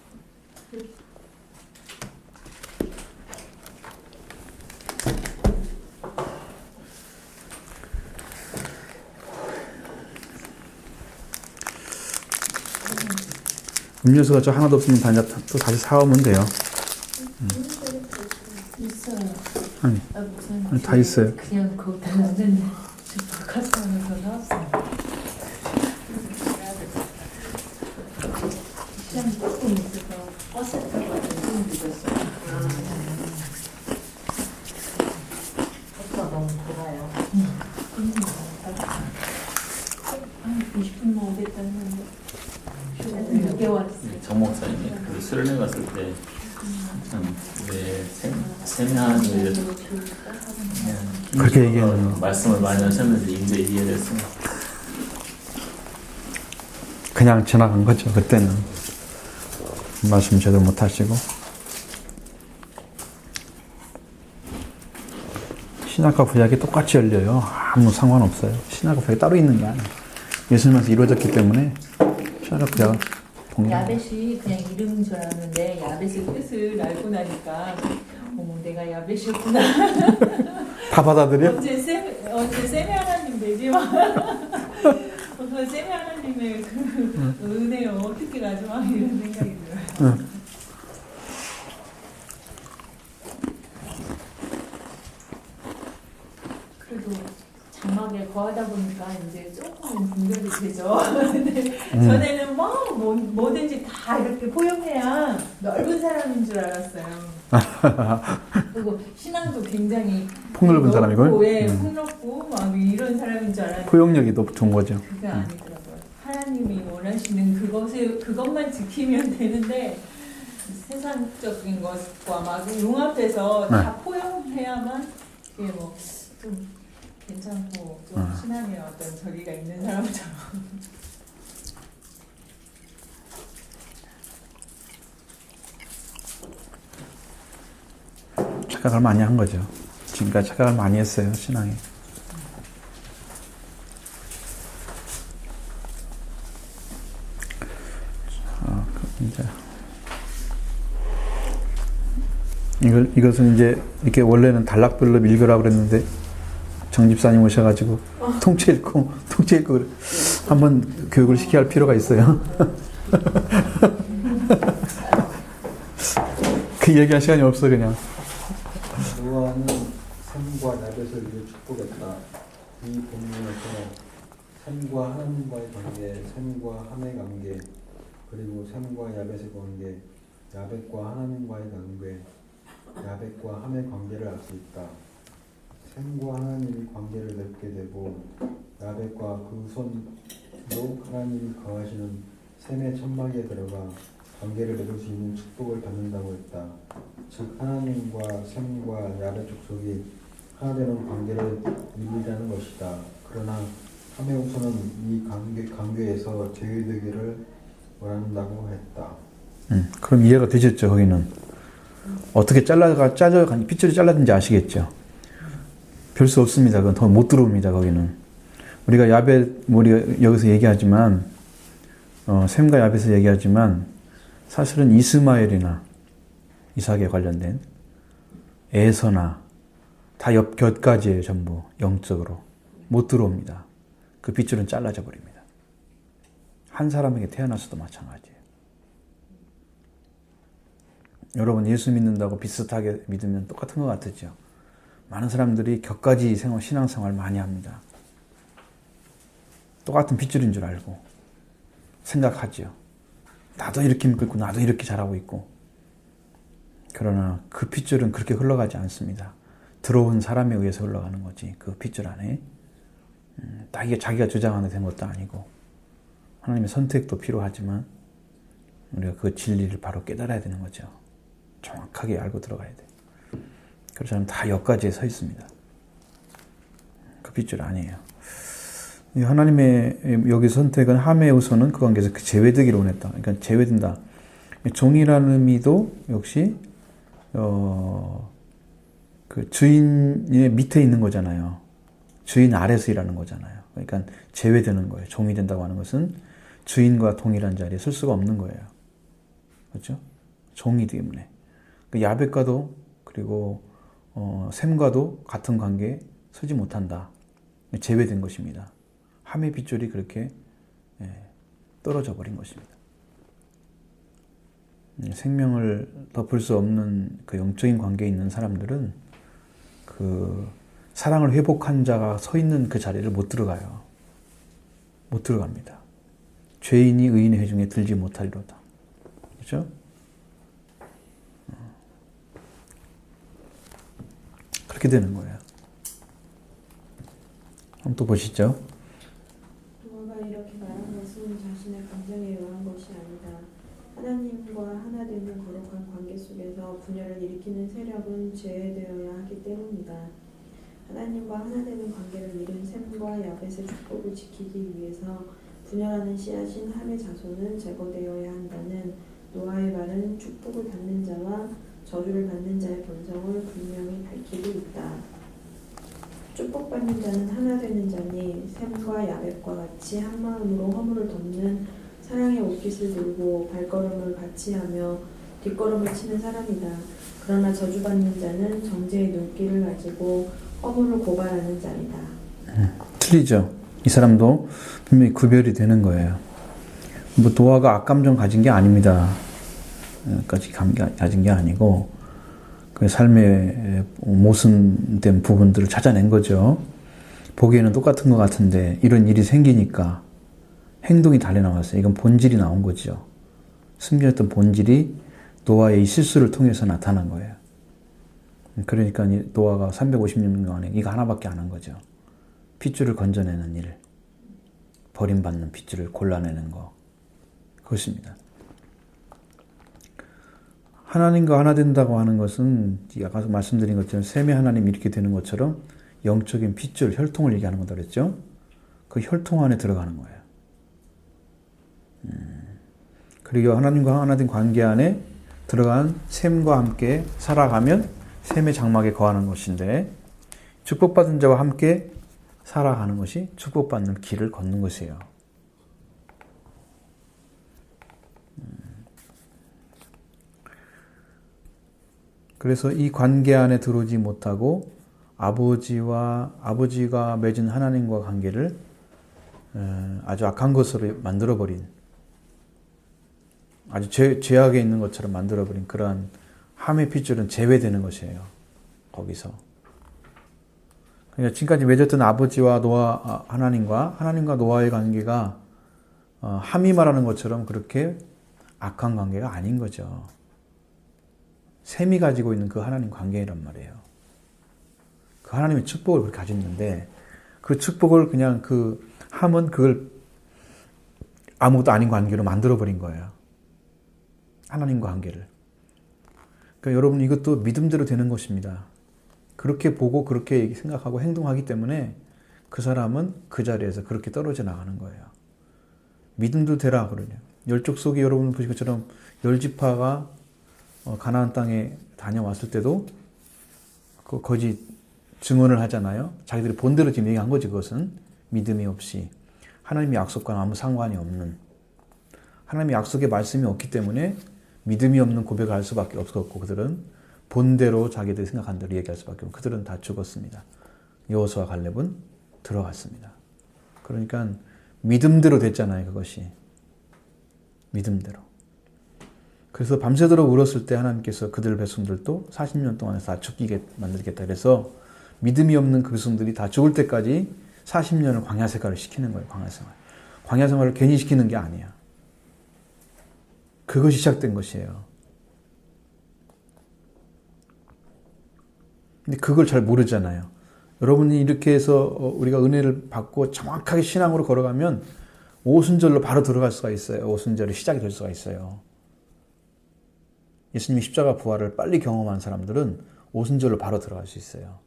음료수가 저 하나도 없으면 또 다시 사오면 돼요. 있어요. 아니, 다 있어요. 그냥 거기다 놨는데 바깥에 하면서 나왔어요. 시간 조금 있어서 버스 타고 조금 늦었어요. 버스가 너무 돌아요. 한 20분만 오겠다 했는데 몇 개월 정 목사님이 그 수련회 갔을 때 네, 세미나를 그렇게 얘기하는 거. 말씀을 많이 하셨는데 이제 이해됐어요. 그냥 지나간 거죠. 그때는 말씀 제대로 못 하시고. 신약과 구약이 똑같이 열려요. 아무 상관없어요. 신약과 구약이 따로 있는 게 아니에요. 예수님에서 이루어졌기 때문에 신약과 구약은 동일해요. 야벳이 그냥 이름인 줄 알았는데 야벳의 뜻을 알고 나니까 어머 내가 야벳이었구나. 다 받아들여? 언제 쌤이 하나님 되지 마. 쌤이 하나님의 그 은혜 어떻게 가지 마 이런 생각이 들어요. 그래도 장막에 거하다 보니까 이제 조금은 분별이 되죠. 근데 전에는 뭐든지 다 이렇게 포용해야 넓은 사람인 줄 알았어요. 그리고 신앙도 굉장히 폭넓은 사람이고요. 왜 폭넓고 막 이런 사람인 줄 알았는데 포용력이 높은 거죠. 그게 아니더라고요. 하나님이 원하시는 그것만 지키면 되는데 세상적인 것과 막 융합해서 다 포용해야만 이게 뭐 좀 괜찮고 좀 신앙의 어떤 저기가 있는 사람처럼. 착각을 많이 한 거죠. 지금까지 착각을 많이 했어요. 신앙에. 이제 이것은 이제 이렇게 원래는 단락별로 읽으라고 그랬는데 정 집사님 오셔가지고 통째 읽고 한번 교육을 시켜야 할 필요가 있어요. 그 얘기할 시간이 없어 그냥. 노아는 샘과 야벳을 위해 축복했다. 이 본문에서 샘과 하나님과의 관계, 샘과 함의 관계, 그리고 샘과 야벳의 관계, 야벳과 하나님과의 관계, 야벳과 함의 관계를 알 수 있다. 샘과 하나님이 관계를 맺게 되고 야벳과 그 후손도 하나님이 거하시는 샘의 천막에 들어가 관계를 맺을 수 있는 축복을 받는다고 했다. 즉 하나님과 샘과 야벳 족속이 하나 되는 관계를 이루자는 것이다. 그러나 함의 후손은 이 관계에서 제외되기를 원한다고 했다. 그럼 이해가 되셨죠? 거기는 어떻게 핏줄이 잘라든지 아시겠죠? 별 수 없습니다. 그건 더 못 들어옵니다. 거기는 우리가 우리가 여기서 얘기하지만 셈과 야벳에서 얘기하지만 사실은 이스마엘이나 이삭에 관련된 에서나 다 곁가지예요. 전부 영적으로 못 들어옵니다. 그 핏줄은 잘라져 버립니다. 한 사람에게 태어나서도 마찬가지예요. 여러분 예수 믿는다고 비슷하게 믿으면 똑같은 것 같으죠. 많은 사람들이 격가지 신앙생활 많이 합니다. 똑같은 핏줄인 줄 알고 생각하죠. 나도 이렇게 믿고 있고 나도 이렇게 잘하고 있고. 그러나 그 핏줄은 그렇게 흘러가지 않습니다. 들어온 사람에 의해서 흘러가는 거지. 그 핏줄 안에 이게 자기가 주장하는 된 것도 아니고 하나님의 선택도 필요하지만 우리가 그 진리를 바로 깨달아야 되는 거죠. 정확하게 알고 들어가야 돼. 그렇지만 다 여기까지에 서 있습니다. 그 핏줄 아니에요. 하나님의 여기 선택은 함의 후손은 그 관계에서 제외되기를 원했다. 그러니까 제외된다. 종이라는 의미도 역시 그 주인의 밑에 있는 거잖아요. 주인 아래서 일하는 거잖아요. 그러니까 제외되는 거예요. 종이 된다고 하는 것은 주인과 동일한 자리에 쓸 수가 없는 거예요. 그렇죠? 종이기 때문에. 야벳과도 그리고 셈과도 같은 관계에 서지 못한다. 제외된 것입니다. 함의 빗줄이 그렇게 떨어져 버린 것입니다. 생명을 덮을 수 없는 그 영적인 관계에 있는 사람들은 그 사랑을 회복한 자가 서 있는 그 자리를 못 들어가요. 못 들어갑니다. 죄인이 의인의 회중에 들지 못하리로다. 그렇죠? 그렇게 되는 거예요. 한번 또 보시죠. 노아가 이렇게 말한 것은 자신의 감정에 의한 것이 아니다. 하나님과 하나 되는 거룩한 관계 속에서 분열을 일으키는 세력은 제외되어야 하기 때문이다. 하나님과 하나 되는 관계를 이룬 셈과 야벳의 축복을 지키기 위해서 분열하는 씨앗인 함의 자손은 제거되어야 한다는 노아의 말은 축복을 받는 자와 저주를 받는 자의 본성을 분명히 밝히고 있다. 축복받는 자는 하나 되는 자니 셈과 야벳과 같이 한 마음으로 허물을 덮는 사랑의 옷깃을 들고 발걸음을 같이 하며 뒷걸음을 치는 사람이다. 그러나 저주받는 자는 정죄의 눈길을 가지고 허물을 고발하는 자이다. 틀리죠. 이 사람도 분명히 구별이 되는 거예요. 뭐 노아가 악감정 가진 게 아닙니다. 까지 가진 게 아니고 그 삶의 모순된 부분들을 찾아낸 거죠. 보기에는 똑같은 것 같은데 이런 일이 생기니까 행동이 달리 나왔어요. 이건 본질이 나온 거죠. 숨겨졌던 본질이 노아의 이 실수를 통해서 나타난 거예요. 그러니까 노아가 350년 동안에 이거 하나밖에 안 한 거죠. 핏줄을 건져내는 일, 버림받는 핏줄을 골라내는 거, 그것입니다. 하나님과 하나 된다고 하는 것은 아까 말씀드린 것처럼 셈의 하나님이 이렇게 되는 것처럼 영적인 핏줄, 혈통을 얘기하는 거다 그랬죠. 그 혈통 안에 들어가는 거예요. 그리고 하나님과 하나 된 관계 안에 들어간 셈과 함께 살아가면 셈의 장막에 거하는 것인데 축복받은 자와 함께 살아가는 것이 축복받는 길을 걷는 것이에요. 그래서 이 관계 안에 들어오지 못하고 아버지가 맺은 하나님과 관계를 아주 악한 것으로 만들어버린, 아주 죄악에 있는 것처럼 만들어버린 그러한 함의 핏줄은 제외되는 것이에요. 거기서. 그러니까 지금까지 맺었던 아버지와 하나님과 노아의 관계가 함이 말하는 것처럼 그렇게 악한 관계가 아닌 거죠. 셈이 가지고 있는 그 하나님 관계란 말이에요. 그 하나님의 축복을 그렇게 가졌는데 그 축복을 그냥 그 함은 그걸 아무것도 아닌 관계로 만들어버린 거예요. 하나님과 관계를. 그러니까 여러분 이것도 믿음대로 되는 것입니다. 그렇게 보고 그렇게 생각하고 행동하기 때문에 그 사람은 그 자리에서 그렇게 떨어져 나가는 거예요. 믿음도 되라 그러냐. 열족속이 여러분 보신 것처럼 10지파가 가나안 땅에 다녀왔을 때도 그 거짓 증언을 하잖아요. 자기들이 본대로 지금 얘기한 거지. 그것은 믿음이 없이 하나님의 약속과는 아무 상관이 없는, 하나님의 약속의 말씀이 없기 때문에 믿음이 없는 고백을 할 수밖에 없었고 그들은 본대로 자기들이 생각한 대로 얘기할 수밖에 없고 그들은 다 죽었습니다. 여호수아 갈렙은 들어갔습니다. 그러니까 믿음대로 됐잖아요. 그것이 믿음대로. 그래서 밤새도록 울었을 때 하나님께서 그들 백성들도 40년 동안 다 죽이게 만들겠다. 그래서 믿음이 없는 그 백성들이 다 죽을 때까지 40년을 광야 생활을 시키는 거예요. 광야 생활을 괜히 시키는 게 아니야. 그것이 시작된 것이에요. 근데 그걸 잘 모르잖아요. 여러분이 이렇게 해서 우리가 은혜를 받고 정확하게 신앙으로 걸어가면 오순절로 바로 들어갈 수가 있어요. 오순절이 시작이 될 수가 있어요. 예수님이 십자가 부활을 빨리 경험한 사람들은 오순절로 바로 들어갈 수 있어요.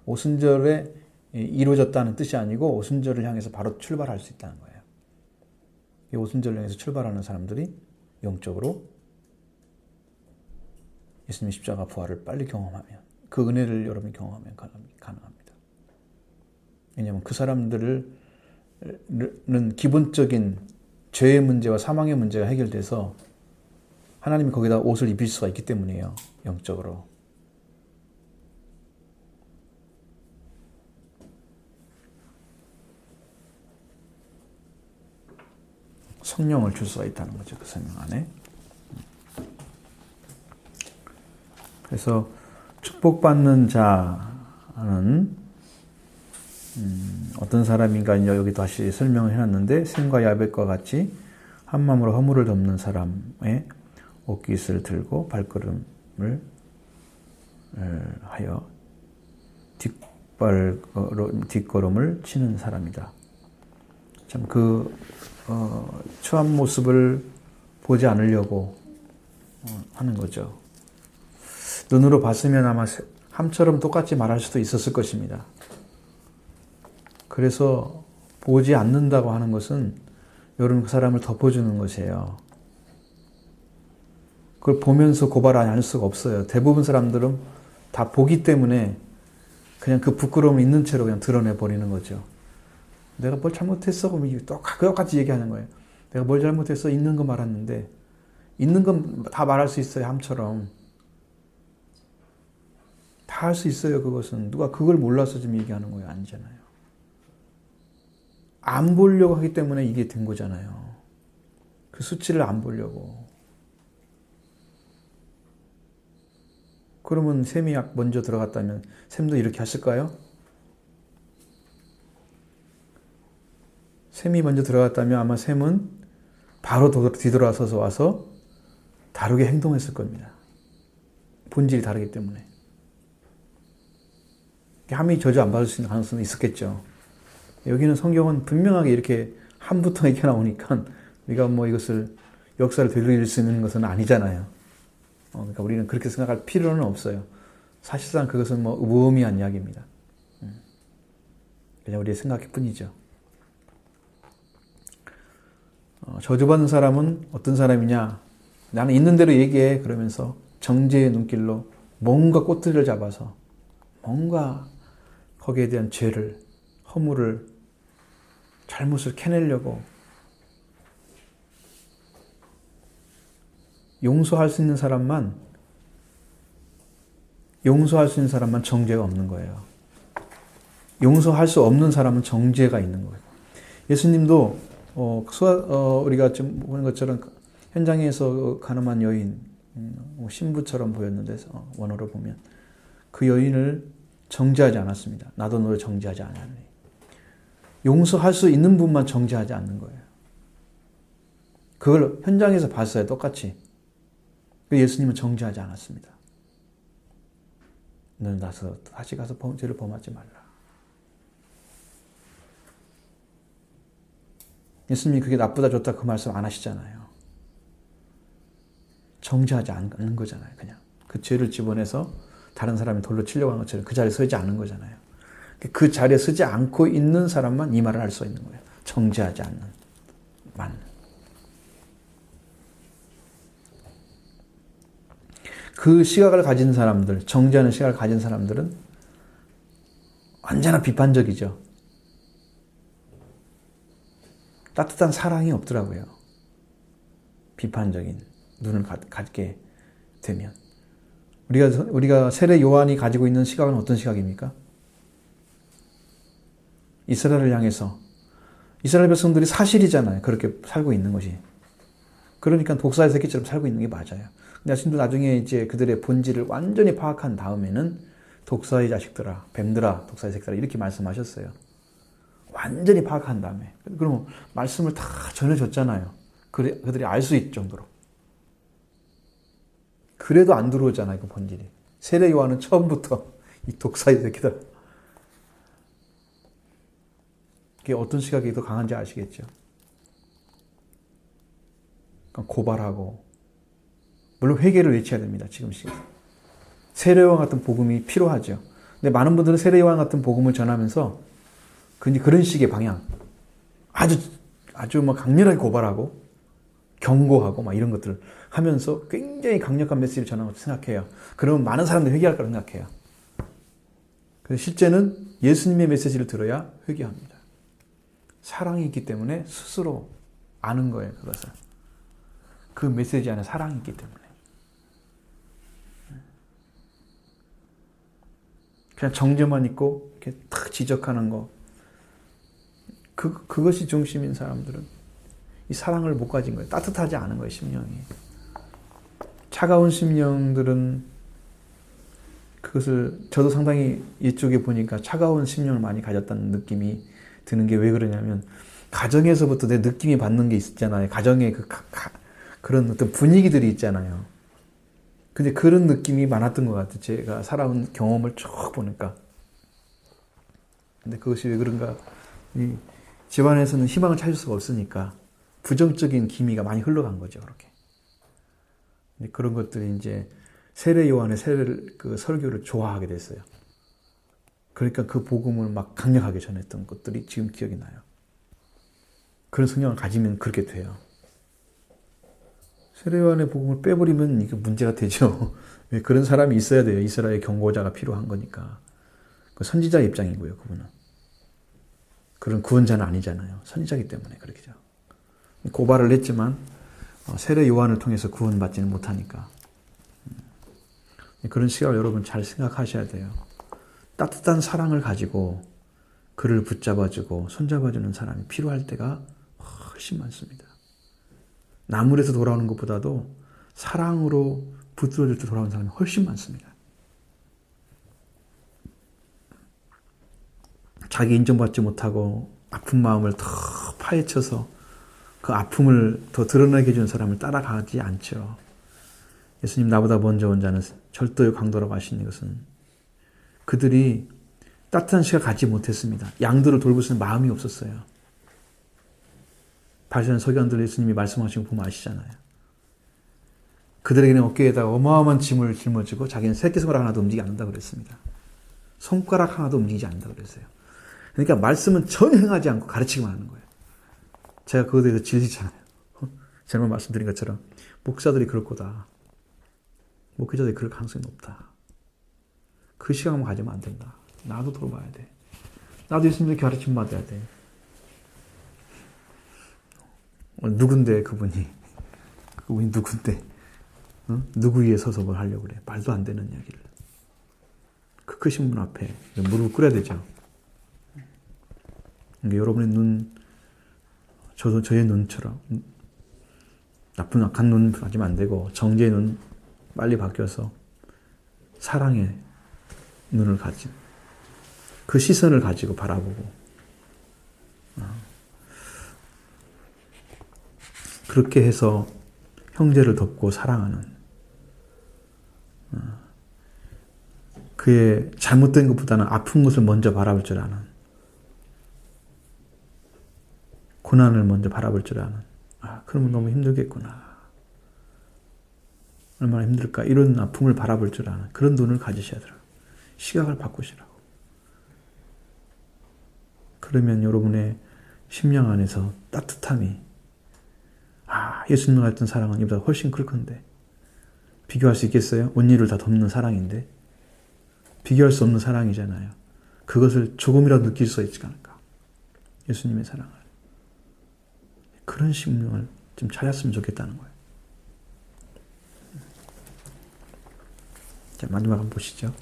오순절에 이루어졌다는 뜻이 아니고 오순절을 향해서 바로 출발할 수 있다는 거예요. 이 오순절을 향해서 출발하는 사람들이 영적으로 예수님의 십자가 부활을 빨리 경험하면, 그 은혜를 여러분이 경험하면 가능합니다. 왜냐하면 그 사람들은 기본적인 죄의 문제와 사망의 문제가 해결돼서 하나님이 거기다 옷을 입힐 수가 있기 때문이에요. 영적으로. 성령을 줄 수가 있다는 거죠. 그 생명 안에. 그래서 축복받는 자는 어떤 사람인가 여기 다시 설명을 해놨는데 셈과 야벳과 같이 한 마음으로 허물을 덮는 사람의 옷깃을 들고 발걸음을 하여 뒷걸음을 치는 사람이다. 참 그 추한 모습을 보지 않으려고 하는 거죠. 눈으로 봤으면 아마 함처럼 똑같이 말할 수도 있었을 것입니다. 그래서 보지 않는다고 하는 것은 이런 사람을 덮어주는 것이에요. 그걸 보면서 고발 안 할 수가 없어요. 대부분 사람들은 다 보기 때문에 그냥 그 부끄러움을 있는 채로 그냥 드러내 버리는 거죠. 내가 뭘 잘못했어? 그러면 똑같이 얘기하는 거예요. 내가 뭘 잘못했어? 있는 거 말았는데 있는 건 다 말할 수 있어요. 함처럼. 다 할 수 있어요. 그것은. 누가 그걸 몰라서 지금 얘기하는 거예요. 아니잖아요. 안 보려고 하기 때문에 이게 된 거잖아요. 그 수치를 안 보려고. 그러면 샘이 먼저 들어갔다면 샘도 이렇게 했을까요? 샘이 먼저 들어갔다면 아마 샘은 바로 뒤돌아서서 와서 다르게 행동했을 겁니다. 본질이 다르기 때문에. 함이 저주 안 받을 수 있는 가능성이 있었겠죠. 여기는 성경은 분명하게 이렇게 함부터 이렇게 나오니까 우리가 뭐 이것을 역사를 되돌릴 수 있는 것은 아니잖아요. 그러니까 우리는 그렇게 생각할 필요는 없어요. 사실상 그것은 뭐 무의미한 이야기입니다. 그냥 우리의 생각일 뿐이죠. 저주받는 사람은 어떤 사람이냐? 나는 있는 대로 얘기해. 그러면서 정죄의 눈길로 뭔가 꼬투리를 잡아서 뭔가 거기에 대한 죄를, 허물을, 잘못을 캐내려고 용서할 수 있는 사람만 정죄가 없는 거예요. 용서할 수 없는 사람은 정죄가 있는 거예요. 예수님도 우리가 지금 보는 것처럼 현장에서 가늠한 여인, 신부처럼 보였는데 원어로 보면 그 여인을 정죄하지 않았습니다. 나도 너를 정죄하지 않았니. 용서할 수 있는 분만 정죄하지 않는 거예요. 그걸 현장에서 봤어요. 똑같이. 예수님은 정죄하지 않았습니다. 너는 다시 가서 죄를 범하지 말라. 예수님이 그게 나쁘다 좋다 그 말씀 안 하시잖아요. 정죄하지 않는 거잖아요. 그냥 그 죄를 집어내서 다른 사람이 돌로 치려고 하는 것처럼 그 자리에 서지 않는 거잖아요. 그 자리에 서지 않고 있는 사람만 이 말을 할 수 있는 거예요. 정죄하지 않는 만. 그 시각을 가진 사람들, 정죄하는 시각을 가진 사람들은 언제나 비판적이죠. 따뜻한 사랑이 없더라고요. 비판적인 눈을 갖게 되면. 우리가 세례 요한이 가지고 있는 시각은 어떤 시각입니까? 이스라엘을 향해서. 이스라엘 백성들이 사실이잖아요. 그렇게 살고 있는 것이. 그러니까 독사의 새끼처럼 살고 있는 게 맞아요. 근데 자신도 나중에 이제 그들의 본질을 완전히 파악한 다음에는 독사의 자식들아, 뱀들아, 독사의 새끼들아 이렇게 말씀하셨어요. 완전히 파악한 다음에. 그럼 말씀을 다 전해줬잖아요. 그들이 알 수 있을 정도로. 그래도 안 들어오잖아요. 그 본질이. 세례 요한은 처음부터 이 독사의 새끼들. 그게 어떤 시각이 더 강한지 아시겠죠? 그러니까 고발하고 물론 회개를 외쳐야 됩니다. 지금 시간. 세례 요한 같은 복음이 필요하죠. 근데 많은 분들은 세례 요한 같은 복음을 전하면서 그런 식의 방향 아주 막 강렬하게 고발하고 경고하고 막 이런 것들을 하면서 굉장히 강력한 메시지를 전하는 것도 생각해요. 그러면 많은 사람들이 회개할 거라고 생각해요. 그래서 실제는 예수님의 메시지를 들어야 회개합니다. 사랑이 있기 때문에 스스로 아는 거예요. 그것을. 그 메시지 안에 사랑이 있기 때문에. 그냥 정죄만 있고 이렇게 탁 지적하는 거. 그것이 중심인 사람들은 이 사랑을 못 가진 거예요. 따뜻하지 않은 거예요. 심령이. 차가운 심령들은 그것을 저도 상당히 이쪽에 보니까 차가운 심령을 많이 가졌다는 느낌이 드는 게 왜 그러냐면 가정에서부터 내 느낌이 받는 게 있잖아요. 가정의 그런 어떤 분위기들이 있잖아요. 근데 그런 느낌이 많았던 것 같아요. 제가 살아온 경험을 쭉 보니까. 근데 그것이 왜 그런가? 이 집안에서는 희망을 찾을 수가 없으니까 부정적인 기미가 많이 흘러간 거죠. 그렇게. 근데 그런 것들이 이제 세례 요한의 그 설교를 좋아하게 됐어요. 그러니까 그 복음을 막 강력하게 전했던 것들이 지금 기억이 나요. 그런 성령을 가지면 그렇게 돼요. 세례 요한의 복음을 빼버리면 이게 문제가 되죠. 왜 그런 사람이 있어야 돼요. 이스라엘 경고자가 필요한 거니까. 그 선지자 입장이고요, 그분은. 그런 구원자는 아니잖아요. 선지자이기 때문에 그렇게죠. 고발을 했지만 세례 요한을 통해서 구원받지는 못하니까. 그런 시각을 여러분 잘 생각하셔야 돼요. 따뜻한 사랑을 가지고 그를 붙잡아주고 손잡아주는 사람이 필요할 때가 훨씬 많습니다. 나물에서 돌아오는 것보다도 사랑으로 붙들어줄 때 돌아오는 사람이 훨씬 많습니다. 자기 인정받지 못하고 아픈 마음을 더 파헤쳐서 그 아픔을 더 드러나게 해주는 사람을 따라가지 않죠. 예수님 나보다 먼저 온 자는 절도의 강도라고 하시는 것은 그들이 따뜻한 시간 갖지 못했습니다. 양들을 돌볼 수 있는 마음이 없었어요. 바리새인 서기관들 예수님이 말씀하신 거 보면 아시잖아요. 그들에게는 어깨에다가 어마어마한 짐을 짊어지고 자기는 새끼손가락 하나도 움직이지 않는다고 그랬습니다. 손가락 하나도 움직이지 않는다고 그랬어요. 그러니까 말씀은 전혀 행하지 않고 가르치기만 하는 거예요. 제가 그거에 대해서 질리잖아요. 잘못 말씀드린 것처럼 목사들이 그럴 거다. 목회자들이 그럴 가능성이 높다. 그 시간만 가지면 안 된다. 나도 돌봐야 돼. 나도 예수님의 가르침 받아야 돼. 누군데 그분이 누군데 누구 위에 서서 뭘 하려고 그래. 말도 안 되는 이야기를. 그 크신 분 앞에 무릎을 꿇어야 되죠. 여러분의 눈, 저의 눈처럼 나쁜 악한 눈 가지면 안 되고 정죄의 눈 빨리 바뀌어서 사랑의 눈을 가지고 그 시선을 가지고 바라보고 그렇게 해서 형제를 돕고 사랑하는 그의 잘못된 것보다는 아픈 것을 먼저 바라볼 줄 아는 고난을 먼저 바라볼 줄 아는 그러면 너무 힘들겠구나. 얼마나 힘들까. 이런 아픔을 바라볼 줄 아는 그런 눈을 가지셔야 돼요. 시각을 바꾸시라고. 그러면 여러분의 심령 안에서 따뜻함이 예수님 같은 사랑은 이보다 훨씬 클 건데 비교할 수 있겠어요? 온 일을 다 덮는 사랑인데 비교할 수 없는 사랑이잖아요. 그것을 조금이라도 느낄 수 있지 않을까? 예수님의 사랑을. 그런 심령을 좀 찾았으면 좋겠다는 거예요. 자, 마지막 한번 보시죠.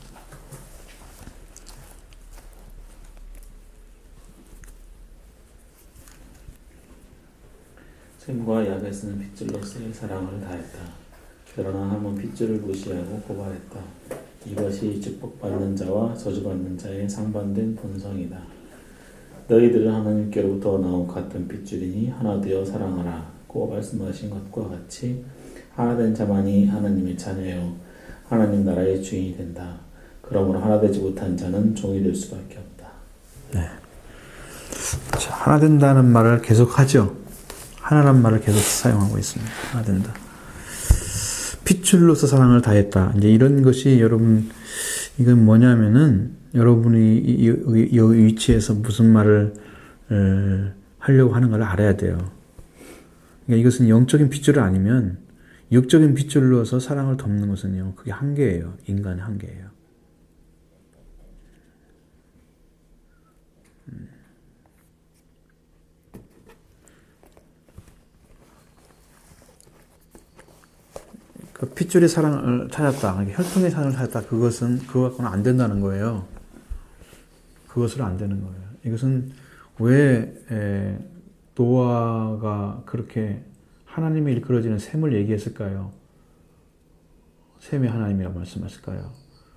셈과 야벳은 핏줄로서의 사랑을 다했다. 그러나 함은 핏줄을 무시하고 고발했다. 이것이 축복받는 자와 저주받는 자의 상반된 본성이다. 너희들은 하나님께로부터 나온 같은 핏줄이니 하나 되어 사랑하라고 말씀하신 것과 같이 하나 된 자만이 하나님의 자녀요 하나님 나라의 주인이 된다. 그러므로 하나 되지 못한 자는 종이 될 수밖에 없다. 네. 자, 하나 된다는 말을 계속하죠. 하나란 말을 계속 사용하고 있습니다. 하나 된다. 핏줄로서 사랑을 다했다. 이제 이런 것이 여러분, 이건 뭐냐면은 여러분이 이 위치에서 무슨 말을 하려고 하는 걸 알아야 돼요. 그러니까 이것은 영적인 핏줄이 아니면 육적인 핏줄로서 사랑을 덮는 것은요, 그게 한계예요. 인간의 한계예요. 그 핏줄의 사랑을 찾았다. 혈통의 사랑을 찾았다. 그것은 그거 갖고는 안 된다는 거예요. 그것으로 안 되는 거예요. 이것은 왜 노아가 그렇게 하나님이 일컬어지는 셈을 얘기했을까요? 셈의 하나님이라고 말씀하실까요?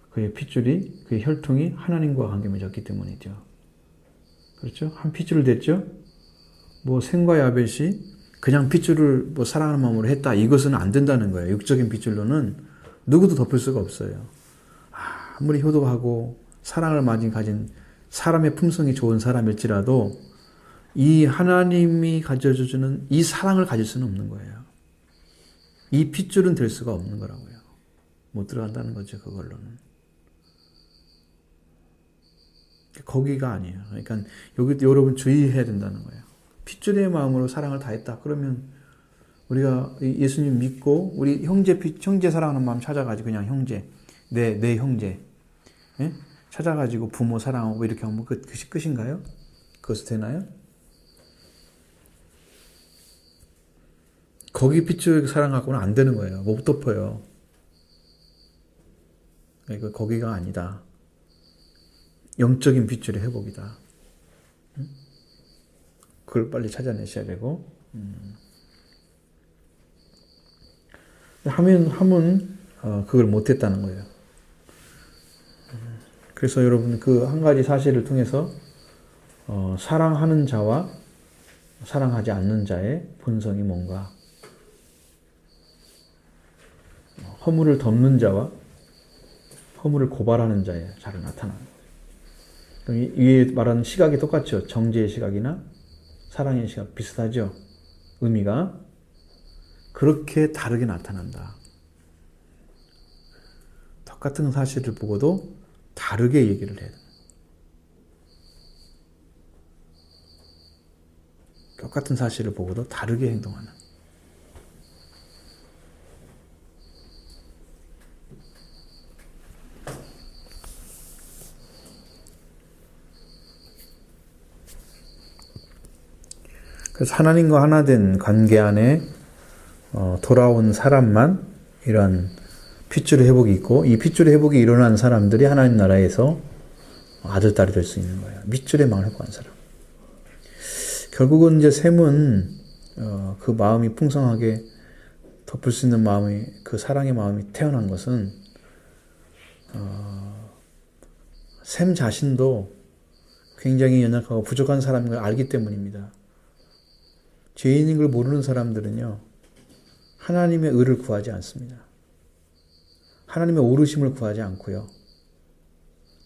그의 핏줄이, 그의 혈통이 하나님과 관계 맺었기 때문이죠. 그렇죠? 한 핏줄을 댔죠? 뭐 셈과 야벳이 그냥 핏줄을 뭐 사랑하는 마음으로 했다. 이것은 안 된다는 거예요. 육적인 핏줄로는 누구도 덮을 수가 없어요. 아무리 효도하고 사랑을 많이 가진 사람의 품성이 좋은 사람일지라도 이 하나님이 가져주는 이 사랑을 가질 수는 없는 거예요. 이 핏줄은 될 수가 없는 거라고요. 못 들어간다는 거죠. 그걸로는. 거기가 아니에요. 그러니까 여기 여러분 주의해야 된다는 거예요. 핏줄의 마음으로 사랑을 다했다. 그러면 우리가 예수님 믿고 우리 형제 사랑하는 마음 찾아가지고 그냥 형제, 내 형제, 예? 찾아가지고 부모 사랑하고 이렇게 하면 그것이 끝인가요? 그것이 되나요? 거기 핏줄 사랑 갖고는 안 되는 거예요. 못 덮어요. 이거 거기가 아니다. 영적인 핏줄의 회복이다. 그걸 빨리 찾아내셔야 되고. 하면 그걸 못했다는 거예요. 그래서 여러분 그 한 가지 사실을 통해서 사랑하는 자와 사랑하지 않는 자의 본성이 뭔가, 허물을 덮는 자와 허물을 고발하는 자의 잘 나타나는 거예요. 위에 말하는 시각이 똑같죠. 정죄의 시각이나 사랑의 시각 비슷하죠. 의미가 그렇게 다르게 나타난다. 똑같은 사실을 보고도 다르게 얘기를 해야 돼요. 똑같은 사실을 보고도 다르게 행동하는. 그래서 하나님과 하나 된 관계 안에 돌아온 사람만 이러한 핏줄의 회복이 있고, 이 핏줄의 회복이 일어난 사람들이 하나님 나라에서 아들, 딸이 될 수 있는 거예요. 밑줄의 마음을 회복한 사람. 결국은 이제 샘은 그 마음이 풍성하게 덮을 수 있는 마음이, 그 사랑의 마음이 태어난 것은 샘 자신도 굉장히 연약하고 부족한 사람인 걸 알기 때문입니다. 죄인인 걸 모르는 사람들은요, 하나님의 의를 구하지 않습니다. 하나님의 오르심을 구하지 않고요,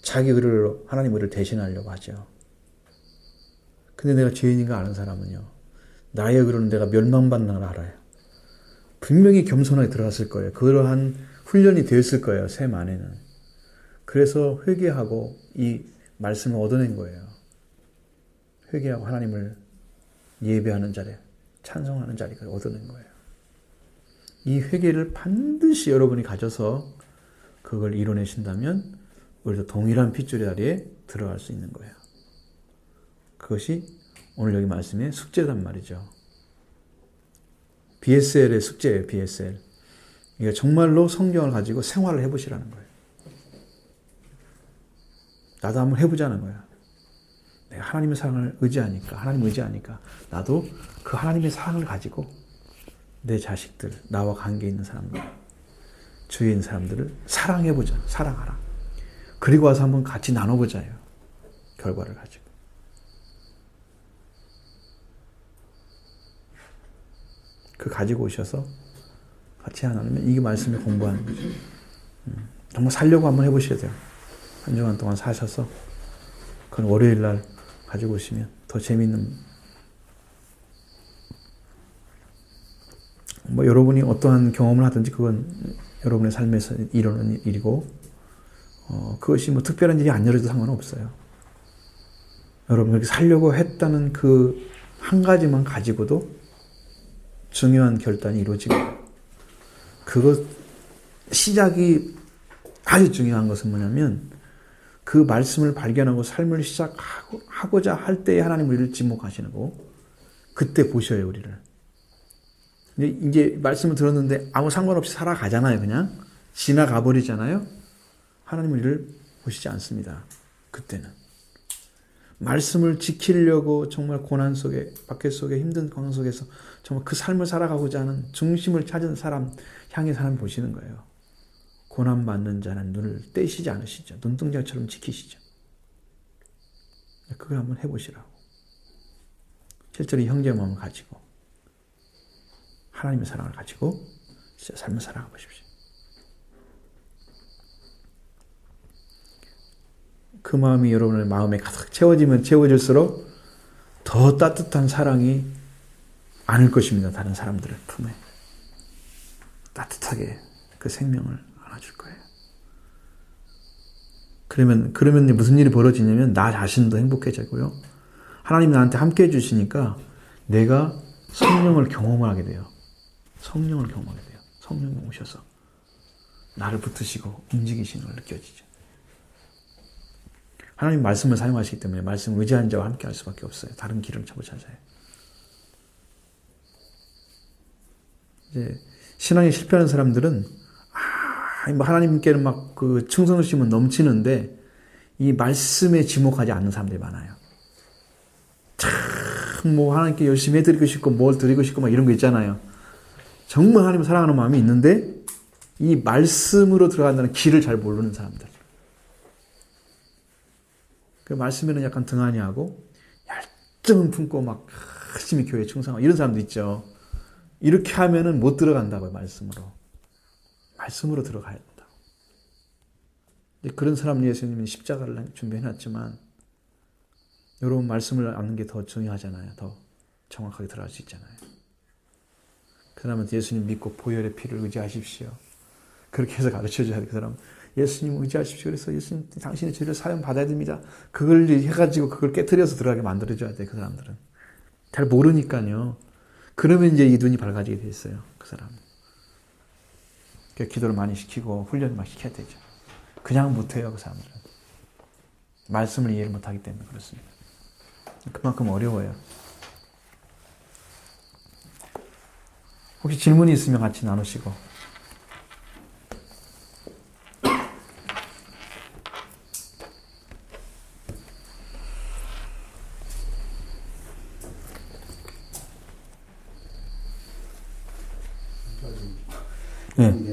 자기 의를, 하나님 의를 대신하려고 하죠. 근데 내가 죄인인 걸 아는 사람은요, 나의 의로는 내가 멸망받는 걸 알아요. 분명히 겸손하게 들어갔을 거예요. 그러한 훈련이 되었을 거예요, 샘 안에는. 그래서 회개하고 이 말씀을 얻어낸 거예요. 회개하고 하나님을 예배하는 자리, 찬송하는 자리를 얻어낸 거예요. 이 회개를 반드시 여러분이 가져서 그걸 이뤄내신다면 우리도 동일한 핏줄의 자리에 들어갈 수 있는 거예요. 그것이 오늘 여기 말씀의 숙제란 말이죠. BSL의 숙제예요. BSL. 이게 정말로 성경을 가지고 생활을 해보시라는 거예요. 나도 한번 해보자는 거야. 내가 하나님의 사랑을 의지하니까, 하나님 의지하니까 나도 그 하나님의 사랑을 가지고 내 자식들, 나와 관계 있는 사람들, 주위에 있는 사람들을 사랑해보자. 사랑하라. 그리고 와서 한번 같이 나눠보자요. 결과를 가지고. 그 가지고 오셔서 같이 하나면 이게 말씀을 공부하는 거죠. 정말 살려고 한번 해보셔야 돼요. 한 주간 동안 사셔서 그건 월요일 날 가지고 오시면 더 재미있는, 뭐 여러분이 어떠한 경험을 하든지 그건 여러분의 삶에서 이루는 일이고, 그것이 뭐 특별한 일이 아니어도 상관없어요. 여러분 그렇게 살려고 했다는 그 한 가지만 가지고도 중요한 결단이 이루어지고, 그것 시작이 아주 중요한 것은 뭐냐면 그 말씀을 발견하고 삶을 시작하고자 할 때에 하나님 우리를 지목하시는 거고, 그때 보셔요 우리를. 이제 말씀을 들었는데 아무 상관없이 살아가잖아요. 그냥 지나가 버리잖아요. 하나님 우리를 보시지 않습니다. 그때는 말씀을 지키려고 정말 고난 속에, 박해 속에, 힘든 광 속에서 정말 그 삶을 살아가고자 하는 중심을 찾은 사람 향해 사람 보시는 거예요. 고난 받는 자는 눈을 떼시지 않으시죠. 눈동자처럼 지키시죠. 그걸 한번 해보시라고. 실제로 형제의 마음을 가지고 하나님의 사랑을 가지고 진짜 삶을 살아가 보십시오. 그 마음이 여러분의 마음에 가득 채워지면 채워질수록 더 따뜻한 사랑이 안을 것입니다. 다른 사람들의 품에 따뜻하게 그 생명을 안아줄 거예요. 그러면 무슨 일이 벌어지냐면 나 자신도 행복해지고요. 하나님이 나한테 함께 해주시니까 내가 성령을 경험하게 돼요. 성령을 경험하게 돼요. 성령이 오셔서 나를 붙드시고 움직이시는 걸 느껴지죠. 하나님 말씀을 사용하시기 때문에 말씀 의지한 자와 함께 할 수밖에 없어요. 다른 길을 못 찾아요. 이제 신앙에 실패하는 사람들은 하나님께는 막 그 충성심은 넘치는데 이 말씀에 지목하지 않는 사람들이 많아요. 참 뭐 하나님께 열심히 해드리고 싶고 뭘 드리고 싶고 막 이런 거 있잖아요. 정말 하나님을 사랑하는 마음이 있는데 이 말씀으로 들어간다는 길을 잘 모르는 사람들. 그 말씀에는 약간 등한히 하고 열정은 품고 막 열심히 교회에 충성하고 이런 사람도 있죠. 이렇게 하면은 못 들어간다고요. 말씀으로 들어가야 된다. 그런 사람 예수님이 십자가를 준비해놨지만 여러분 말씀을 아는 게 더 중요하잖아요. 더 정확하게 들어갈 수 있잖아요. 그 사람은 예수님 믿고 보혈의 피를 의지하십시오. 그렇게 해서 가르쳐줘야 돼. 그 사람 예수님 의지하십시오. 그래서 예수님 당신의 죄를 사용 받아야 됩니다. 그걸 해가지고 그걸 깨트려서 들어가게 만들어줘야 돼. 그 사람들은 잘 모르니까요. 그러면 이제 이 눈이 밝아지게 돼 있어요. 그 사람. 기도를 많이 시키고 훈련을 막 시켜야 되죠. 그냥 못해요. 그 사람들은. 말씀을 이해를 못하기 때문에 그렇습니다. 그만큼 어려워요. 혹시 질문이 있으면 같이 나누시고. 네.